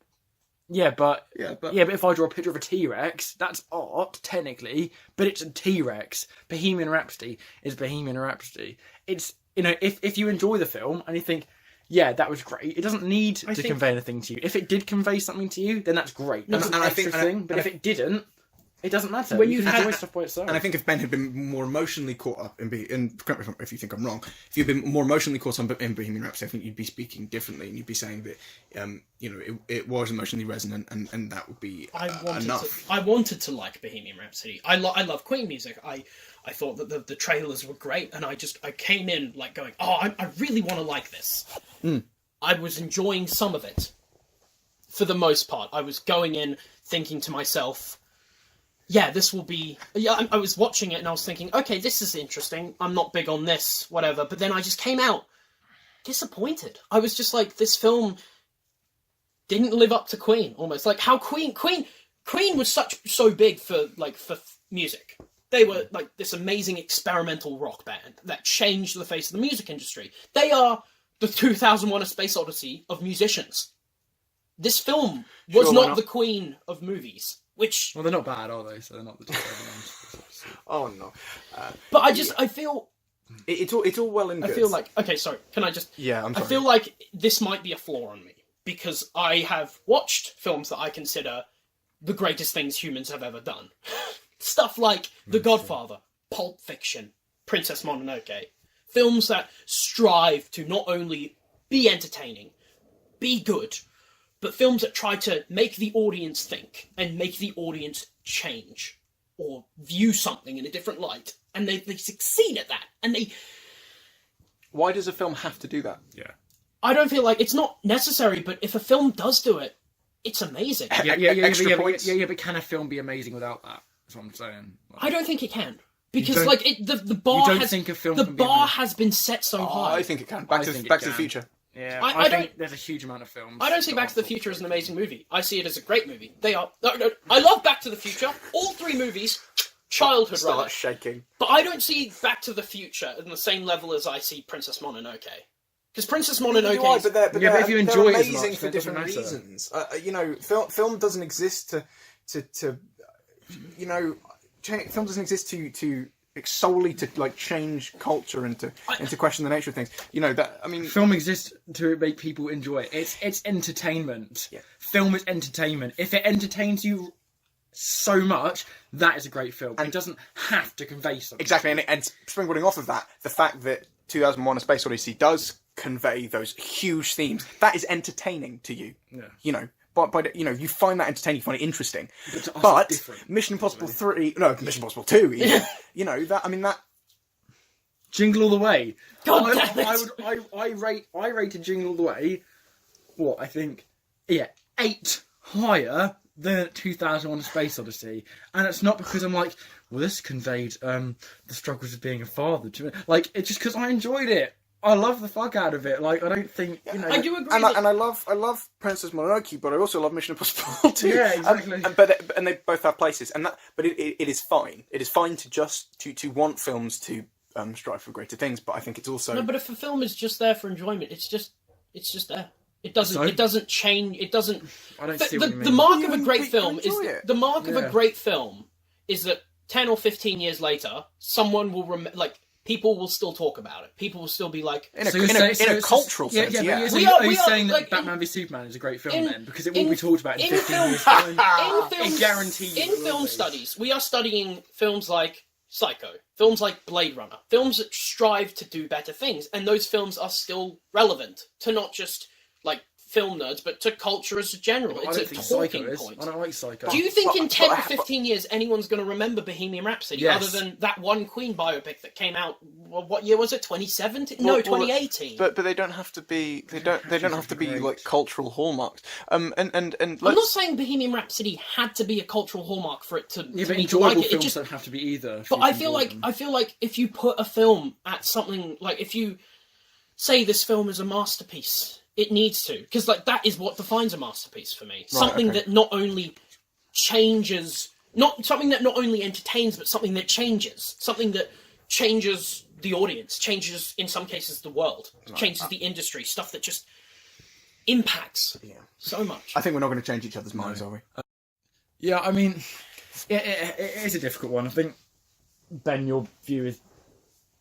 Yeah, but if I draw a picture of a T-Rex, that's art, technically, but it's a T-Rex. Bohemian Rhapsody is Bohemian Rhapsody. It's, if you enjoy the film and you think, yeah, that was great, it doesn't need to convey anything to you. If it did convay something to you, then that's great. That's an extra thing, but if it didn't, it doesn't matter. When you you can have- enjoy stuff by itself. And I think if Ben had been more emotionally caught up in correct me if you think I'm wrong, if you'd been more emotionally caught up in Bohemian Rhapsody, I think you'd be speaking differently, and you'd be saying that it was emotionally resonant, and that would be enough. I wanted to like Bohemian Rhapsody. I love Queen music. I thought that the trailers were great, and I came in like going, I really want to like this. I was enjoying some of it. For the most part, I was going in thinking to myself, yeah, this will be... Yeah, I was watching it and I was thinking, okay, this is interesting. I'm not big on this, whatever. But then I just came out disappointed. I was just like, this film didn't live up to Queen, almost. Like, how Queen was so big for music. They were, like, this amazing experimental rock band that changed the face of the music industry. They are the 2001 A Space Odyssey of musicians. This film was not the Queen of movies. Which... Well, they're not bad, are they? So they're not the top ones. Oh, no. But I feel... It's all well and good. I feel like... Okay, sorry. Can I just... Yeah, I'm sorry. I feel like this might be a flaw on me. Because I have watched films that I consider the greatest things humans have ever done. Stuff like The Godfather, Pulp Fiction, Princess Mononoke. Films that strive to not only be entertaining, be good, but films that try to make the audience think and make the audience change or view something in a different light. And they succeed at that. And Why does a film have to do that? Yeah. I don't feel like it's not necessary, but if a film does do it, it's amazing. Extra points. But can a film be amazing without that? That's what I'm saying. I don't think it can. Because don't- the bar you don't has think a film the can be bar amazing? has been set so high. I think it can. Back to the can. Future. Yeah, I I think don't- there's a huge amount of films. I don't see Back to the Future as an amazing movie. I see it as a great movie. They are. No, I love Back to the Future. All three movies, childhood Start rather. shaking. But I don't see Back to the Future on the same level as I see Princess Mononoke. Because Princess Mononoke. But if you enjoy it as amazing much, for then it doesn't different matter. reasons. Film doesn't exist film doesn't exist to solely to like change culture and to question the nature of things. Film exists to make people enjoy it. It's entertainment. Yeah. Film is entertainment. If it entertains you so much, that is a great film. And it doesn't have to convey something. Exactly, and springboarding off of that, the fact that 2001: A Space Odyssey does convey those huge themes, that is entertaining to you. Yeah. You find that entertaining, you find it interesting. But to us, But it's different. Mission Impossible 3, no, Mission Impossible 2, even, that. Jingle All the Way. God damn it. I rated Jingle All the Way. What I think, 8 higher than 2001: A Space Odyssey, and it's not because I'm like, well, this conveyed the struggles of being a father to me. Like, it's just because I enjoyed it. I love the fuck out of it. Like, I don't think I do agree. And I love Princess Mononoke, but I also love Mission Impossible 2. Yeah, exactly. And they both have places, but it is fine. It is fine to just to want films to strive for greater things. But I think it's also No, but if a film is just there for enjoyment, it's just there. It doesn't. So? It doesn't change. It doesn't. I don't see what you mean. The mark of a You great enjoy film is it. the mark of Yeah. a great film is that 10 or 15 years later, someone will people will still talk about it. People will still be like, In a, So you're in a, saying- in so a it's cultural just- sense, yeah, yeah. but We are are- you we are, saying like, that Batman v Superman is a great film in- then? Because it will in- be talked about in in 15 film- years time. in film, I guarantee you in it will film be. studies, we are studying films like Psycho, films like Blade Runner, films that strive to do better things, and those films are still relevant to not just like film nerds, but to culture as a general. I It's don't a think talking Psycho is. point. I don't like Psycho. Do you think in 10 or but- 15 years anyone's going to remember Bohemian Rhapsody Yes. other than that one Queen biopic that came out? What year was it? 2017? Well, No, 2018. But they don't have to be. They don't have to be great. like cultural hallmarks. And I'm not saying Bohemian Rhapsody had to be a cultural hallmark for it to, Yeah, for but me to enjoyable like it. It films just, don't have to be either. if but you I can feel enjoy like them. I feel like if you put a film at something like if you say this film is a masterpiece, it needs to, because like that is what defines a masterpiece for me. Something okay. that not only changes, not something that not only entertains, but something that changes the audience, changes in some cases the world, changes the industry, stuff that just impacts so much. I think we're not going to change each other's minds, are we? Yeah, I mean, it is a difficult one. I think, Ben, your view is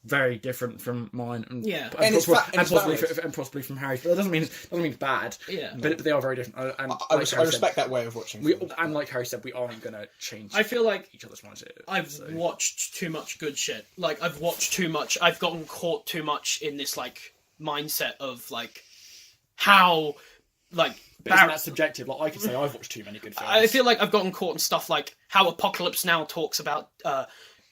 very different from mine, and Yeah. And it's possibly valid. and possibly from Harry's. But that doesn't mean it's bad. Yeah. but they are very different. And I like Harry respect said, that way of watching. We films. and like Harry said, we aren't going to change. I feel like each other's minds. I've watched too much good shit. Like I've watched too much. I've gotten caught too much in this like mindset of like how like. But isn't that subjective? Like I could say I've watched too many good films. I feel like I've gotten caught in stuff like how Apocalypse Now talks about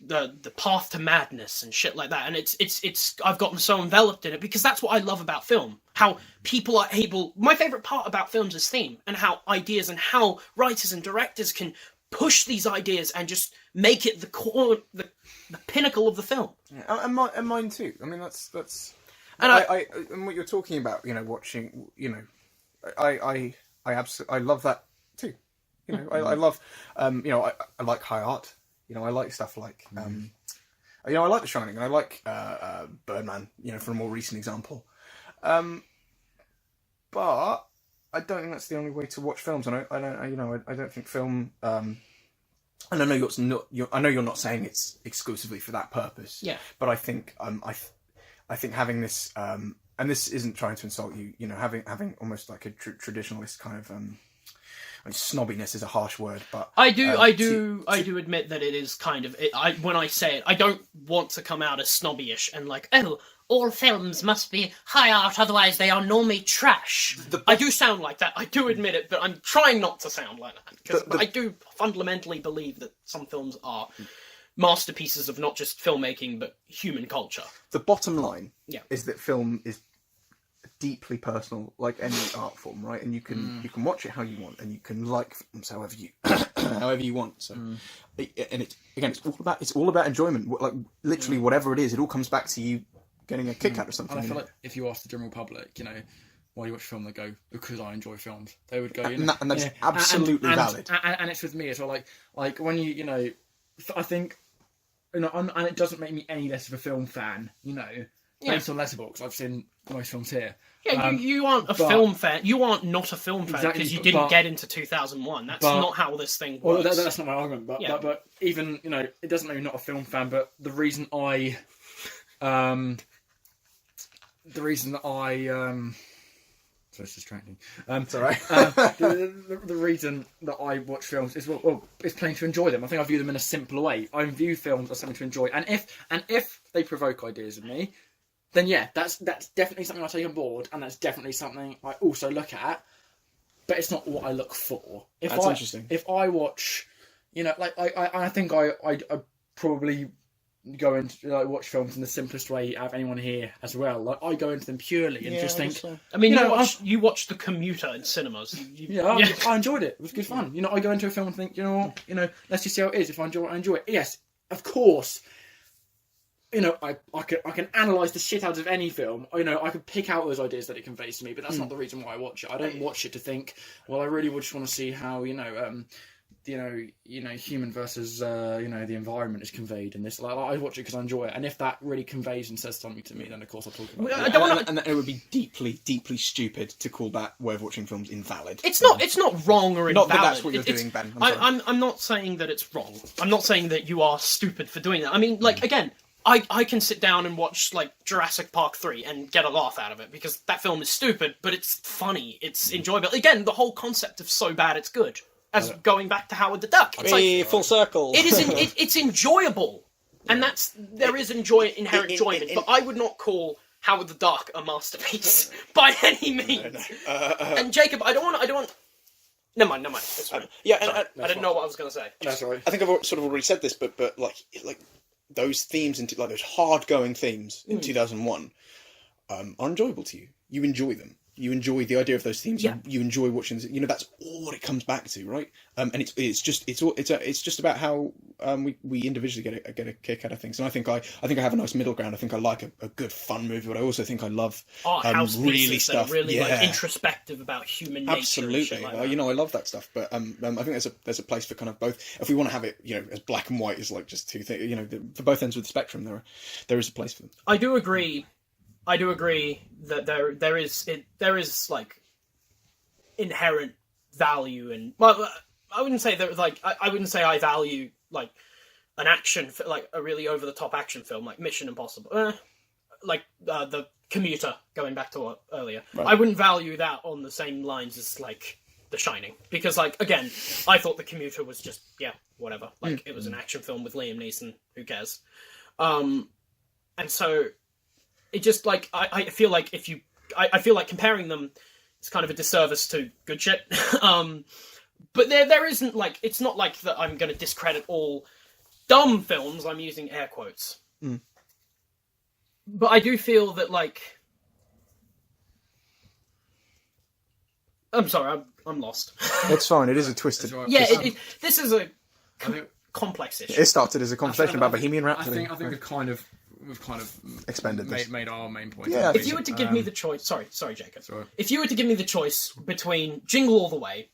the path to madness and shit like that, and it's I've gotten so enveloped in it because that's what I love about film. How people are able. My favorite part about films is theme and how ideas and how writers and directors can push these ideas and just make it the core, the pinnacle of the film. Yeah, and mine too. I mean, that's And I and what you're talking about, watching, I absolutely I love that too. I love, I like high art. I like stuff like, I like The Shining, and I like Birdman. For a more recent example, but I don't think that's the only way to watch films. And I don't think film. And I know I know you're not saying it's exclusively for that purpose. Yeah. But I think I think having this and this isn't trying to insult you. Having almost like a traditionalist kind of. Snobbiness is a harsh word, but I do admit that it is kind of. When I say it, I don't want to come out as snobbyish and like, oh, all films must be high art, otherwise they are normally trash. I do sound like that. I do admit it, but I'm trying not to sound like that because I do fundamentally believe that some films are masterpieces of not just filmmaking but human culture. The bottom line Yeah. is that film is deeply personal, like any art form, right? And you can watch it how you want, and you can like films however you want. So, and it's all about enjoyment. Like literally, whatever it is, it all comes back to you getting a kick out of something. And I feel like if you ask the general public, why do you watch film, they go, because I enjoy films. They would go, and that's absolutely valid. And it's with me as well. Like when I think, and it doesn't make me any less of a film fan. Based on Letterboxd, I've seen most films here. Yeah, you aren't a film fan. You aren't not a film fan Exactly, because you didn't but- get into 2001. That's but- not how this thing Well, works. that's not my argument, but even it doesn't make me not a film fan. But the reason I, so it's distracting. It's all right. The reason that I watch films is it's plain to enjoy them. I think I view them in a simpler way. I view films as something to enjoy, and if they provoke ideas in me, then yeah, that's definitely something I take on board, and that's definitely something I also look at. But it's not what I look for. That's interesting. If I watch, I think I probably go into watch films in the simplest way out of anyone here as well. Like I go into them purely and just think. I mean, you watched The Commuter in cinemas. I enjoyed it. It was good fun. I go into a film and think, let's just see how it is. If I enjoy it, I enjoy it. Yes, of course. I can analyse the shit out of any film. I can pick out those ideas that it conveys to me, but that's not the reason why I watch it. I don't watch it to think, well, I really would just want to see how, human versus the environment is conveyed in this. Like I watch it because I enjoy it, and if that really conveys and says something to me, then of course I'll talk about it. I don't want to. And it would be deeply, deeply stupid to call that way of watching films invalid. It's not wrong or invalid. Not that that's what you're doing, Ben. I'm not saying that it's wrong. I'm not saying that you are stupid for doing that. I mean, like, again, I can sit down and watch, like, Jurassic Park 3 and get a laugh out of it, because that film is stupid, but it's funny, it's enjoyable. Again, the whole concept of so bad it's good. As going back to Howard the Duck. It's like, full circle. It is. It's enjoyable. And there is inherent enjoyment, but I would not call Howard the Duck a masterpiece by any means. And Jacob, I don't want. Never mind. It's fine. Yeah, I didn't know what I was going to say. That's right. I think I've sort of already said this, but like those themes into like those hard going themes in 2001 are enjoyable to you. You enjoy them. You enjoy the idea of those themes. Yeah. You enjoy watching. That's all it comes back to, right? And it's just about how we individually get a kick out of things. And I think I have a nice middle ground. I think I like a good fun movie, but I also think I love Art house really pieces stuff. that are really like introspective about human nature. Absolutely, And shit like that. I love that stuff. But I think there's a place for kind of both. If we want to have it, as black and white is like just two things. For both ends of the spectrum, there is a place for them. I do agree that there is like inherent value in. Well, I wouldn't say that. Like, I wouldn't say I value like an action, like a really over the top action film, like Mission Impossible, like The Commuter. Going back to what earlier, Right. I wouldn't value that on the same lines as like The Shining, because like again, I thought The Commuter was just whatever. Like it was an action film with Liam Neeson. Who cares? And so. It just like I feel like I feel like comparing them is kind of a disservice to good shit. But there isn't like, it's not like that I'm going to discredit all dumb films. I'm using air quotes. But I do feel that like I'm sorry, I'm lost. It's fine. It is a twisted. Yeah, this is a complex issue. It started as a conversation about Bohemian Rhapsody. I think we've kind of Expended this. made our main point. Yeah, If you were to give me the choice, sorry, Jacob. Sorry. If you were to give me the choice between Jingle All the Way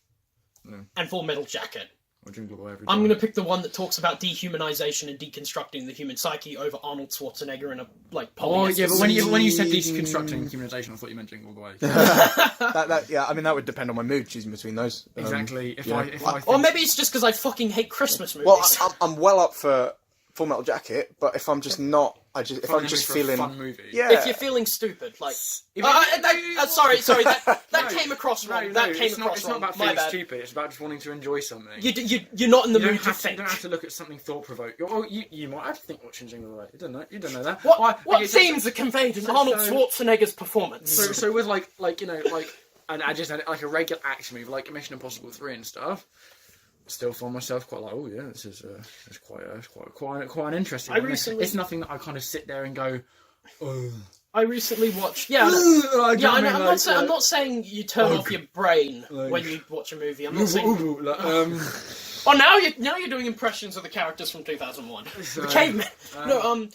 and Full Metal Jacket, I'm going to pick the one that talks about dehumanization and deconstructing the human psyche over Arnold Schwarzenegger in a like. Oh yeah, but polyester when you said deconstructing humanization, I thought you meant Jingle All the Way. That would depend on my mood choosing between those. Exactly. If I think... Or maybe it's just because I fucking hate Christmas movies. Well, I'm well up for Full Metal Jacket, but if I'm just not, if I'm just for feeling, a fun movie. yeah. If you're feeling stupid, like sorry, that came across wrong. It's not about My feeling bad. stupid. It's about just wanting to enjoy something. You're not in the mood to You think. don't have to look at something thought provoking. Oh, you might have to think watching Jingle All the Way. You don't know that. What themes are conveyed in Arnold Schwarzenegger's performance? So with and I just had like a regular action movie like Mission Impossible 3 and stuff. Still find myself quite like, oh yeah, this is quite an interesting. It's nothing that I kind of sit there and go. Oh. I recently watched. I'm not saying you turn off your brain when you watch a movie. I'm not saying. Oh, now you're doing impressions of the characters from 2001. The cavemen.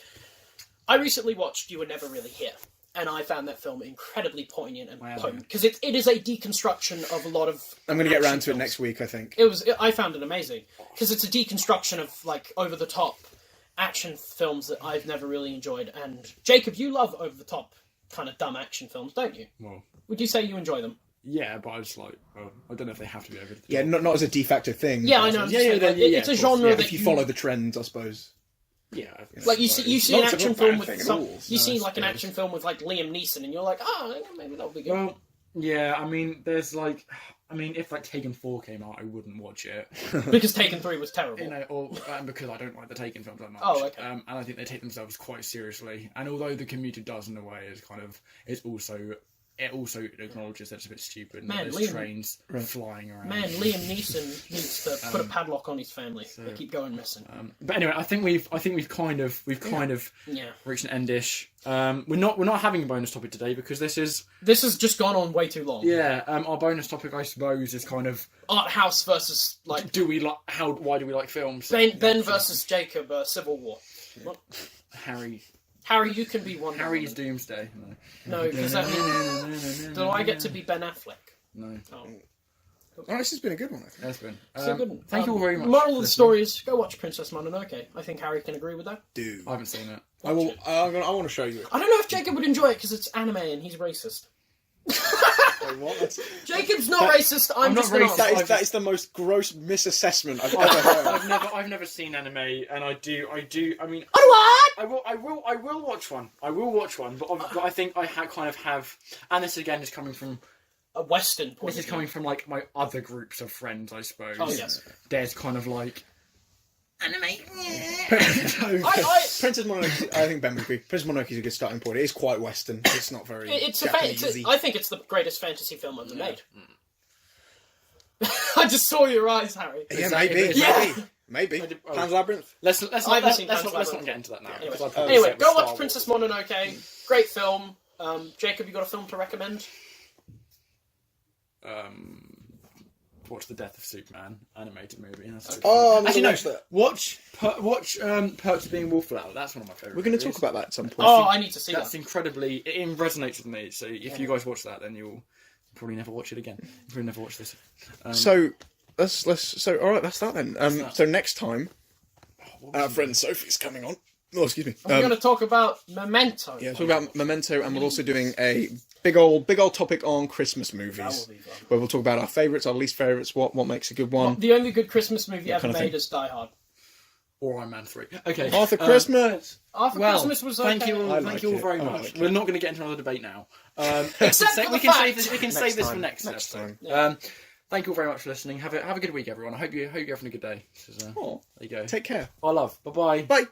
I recently watched You Were Never Really Here, and I found that film incredibly poignant and potent because it is a deconstruction of a lot of. I'm going to get around to it films. next week, I think. I found it amazing because it's a deconstruction of like over the top action films that I've never really enjoyed. And Jacob, you love over the top kind of dumb action films, don't you? Well, would you say you enjoy them? Yeah, but I just like. I don't know if they have to be over the top. Yeah, not as a de facto thing. Yeah, I know. It's a genre that if you follow the trends, I suppose. Yeah, like you see an Not action a bad film with thing at some, all. you see like an action film with like Liam Neeson, and you're like, maybe that'll be good. Well, yeah. I mean, there's like. I mean, if like Taken 4 came out, I wouldn't watch it. Because Taken 3 was terrible. Or because I don't like the Taken films that much. Oh, okay. And I think they take themselves quite seriously. And although The Commuter does in a way, it also acknowledges that it's a bit stupid and that there's trains flying around. Man, Liam Neeson needs to put a padlock on his family. They keep going missing. But anyway, I think we've kind of reached an endish. We're not having a bonus topic today because this has just gone on way too long. Yeah, our bonus topic, I suppose, is kind of art house versus like. Why do we like films? Ben versus Jacob, Civil War. What? Harry, you can be one. Harry's Doomsday. No, because that means... Do I get to be Ben Affleck? No. Oh. Oh, this has been a good one, I think. That's been. It's a good one. Thank you all very much. Moral of for the listening. story is go watch Princess Mononoke. I think Harry can agree with that. Dude. I haven't seen it. I want to show you it. I don't know if Jacob would enjoy it because it's anime and he's racist. Wait, what? That's, Jacob's not racist. I'm not just an racist. arsehole. that is the most gross misassessment I've ever heard. I've never seen anime, and I mean, What? I will watch one. I will watch one, but I think I kind of have, and this again is coming from. A Western point This is of view. coming from like my other groups of friends, I suppose. Oh, yes. There's kind of like anime. Princess Mononoke, I think Ben would agree. Princess Mononoke is a good starting point. It is quite Western. It's not very Japanesey. I think it's the greatest fantasy film ever made. I just saw your eyes, Harry. Yeah, Exactly. maybe. Yeah. Maybe. Oh. Pan's Labyrinth. Let's I haven't seen Pan's not Labyrinth. get into that now. Anyway, 'cause I'd probably say anyway it was go Star watch Wars. Princess Mononoke. Great film. Jacob, you got a film to recommend? Watch The Death of Superman animated movie. That's Oh, I'm actually gonna no. watch that. Watch Perks of Being a Wallflower. That's one of my favourite. We're going to movies. talk about that at some point. Oh, I need to see That's that. incredibly. It resonates with me. So if you guys watch that, then you'll probably never watch it again. You'll probably never watch this. So all right, that's that then. So next time, our friend Sophie's coming on. Oh, excuse me. We're going to talk about Memento. Yeah, talk about Memento, and we're also doing a big old topic on Christmas movies, That will be fun. where we'll talk about our favourites, our least favourites, what makes a good one. The only good Christmas movie ever kind of made thing. is Die Hard. Or Iron Man 3. Okay. Arthur Christmas. After Christmas was okay. Thank you all. I Thank like you all it. very I much. like it. We're not going to get into another debate now. Except for we the can fact- save this. We can save this for Next next time. episode. Thank you all very much for listening. Have a good week, everyone. I hope you're having a good day. This is, Oh, there you go. take care. Bye, love. Bye bye. Bye.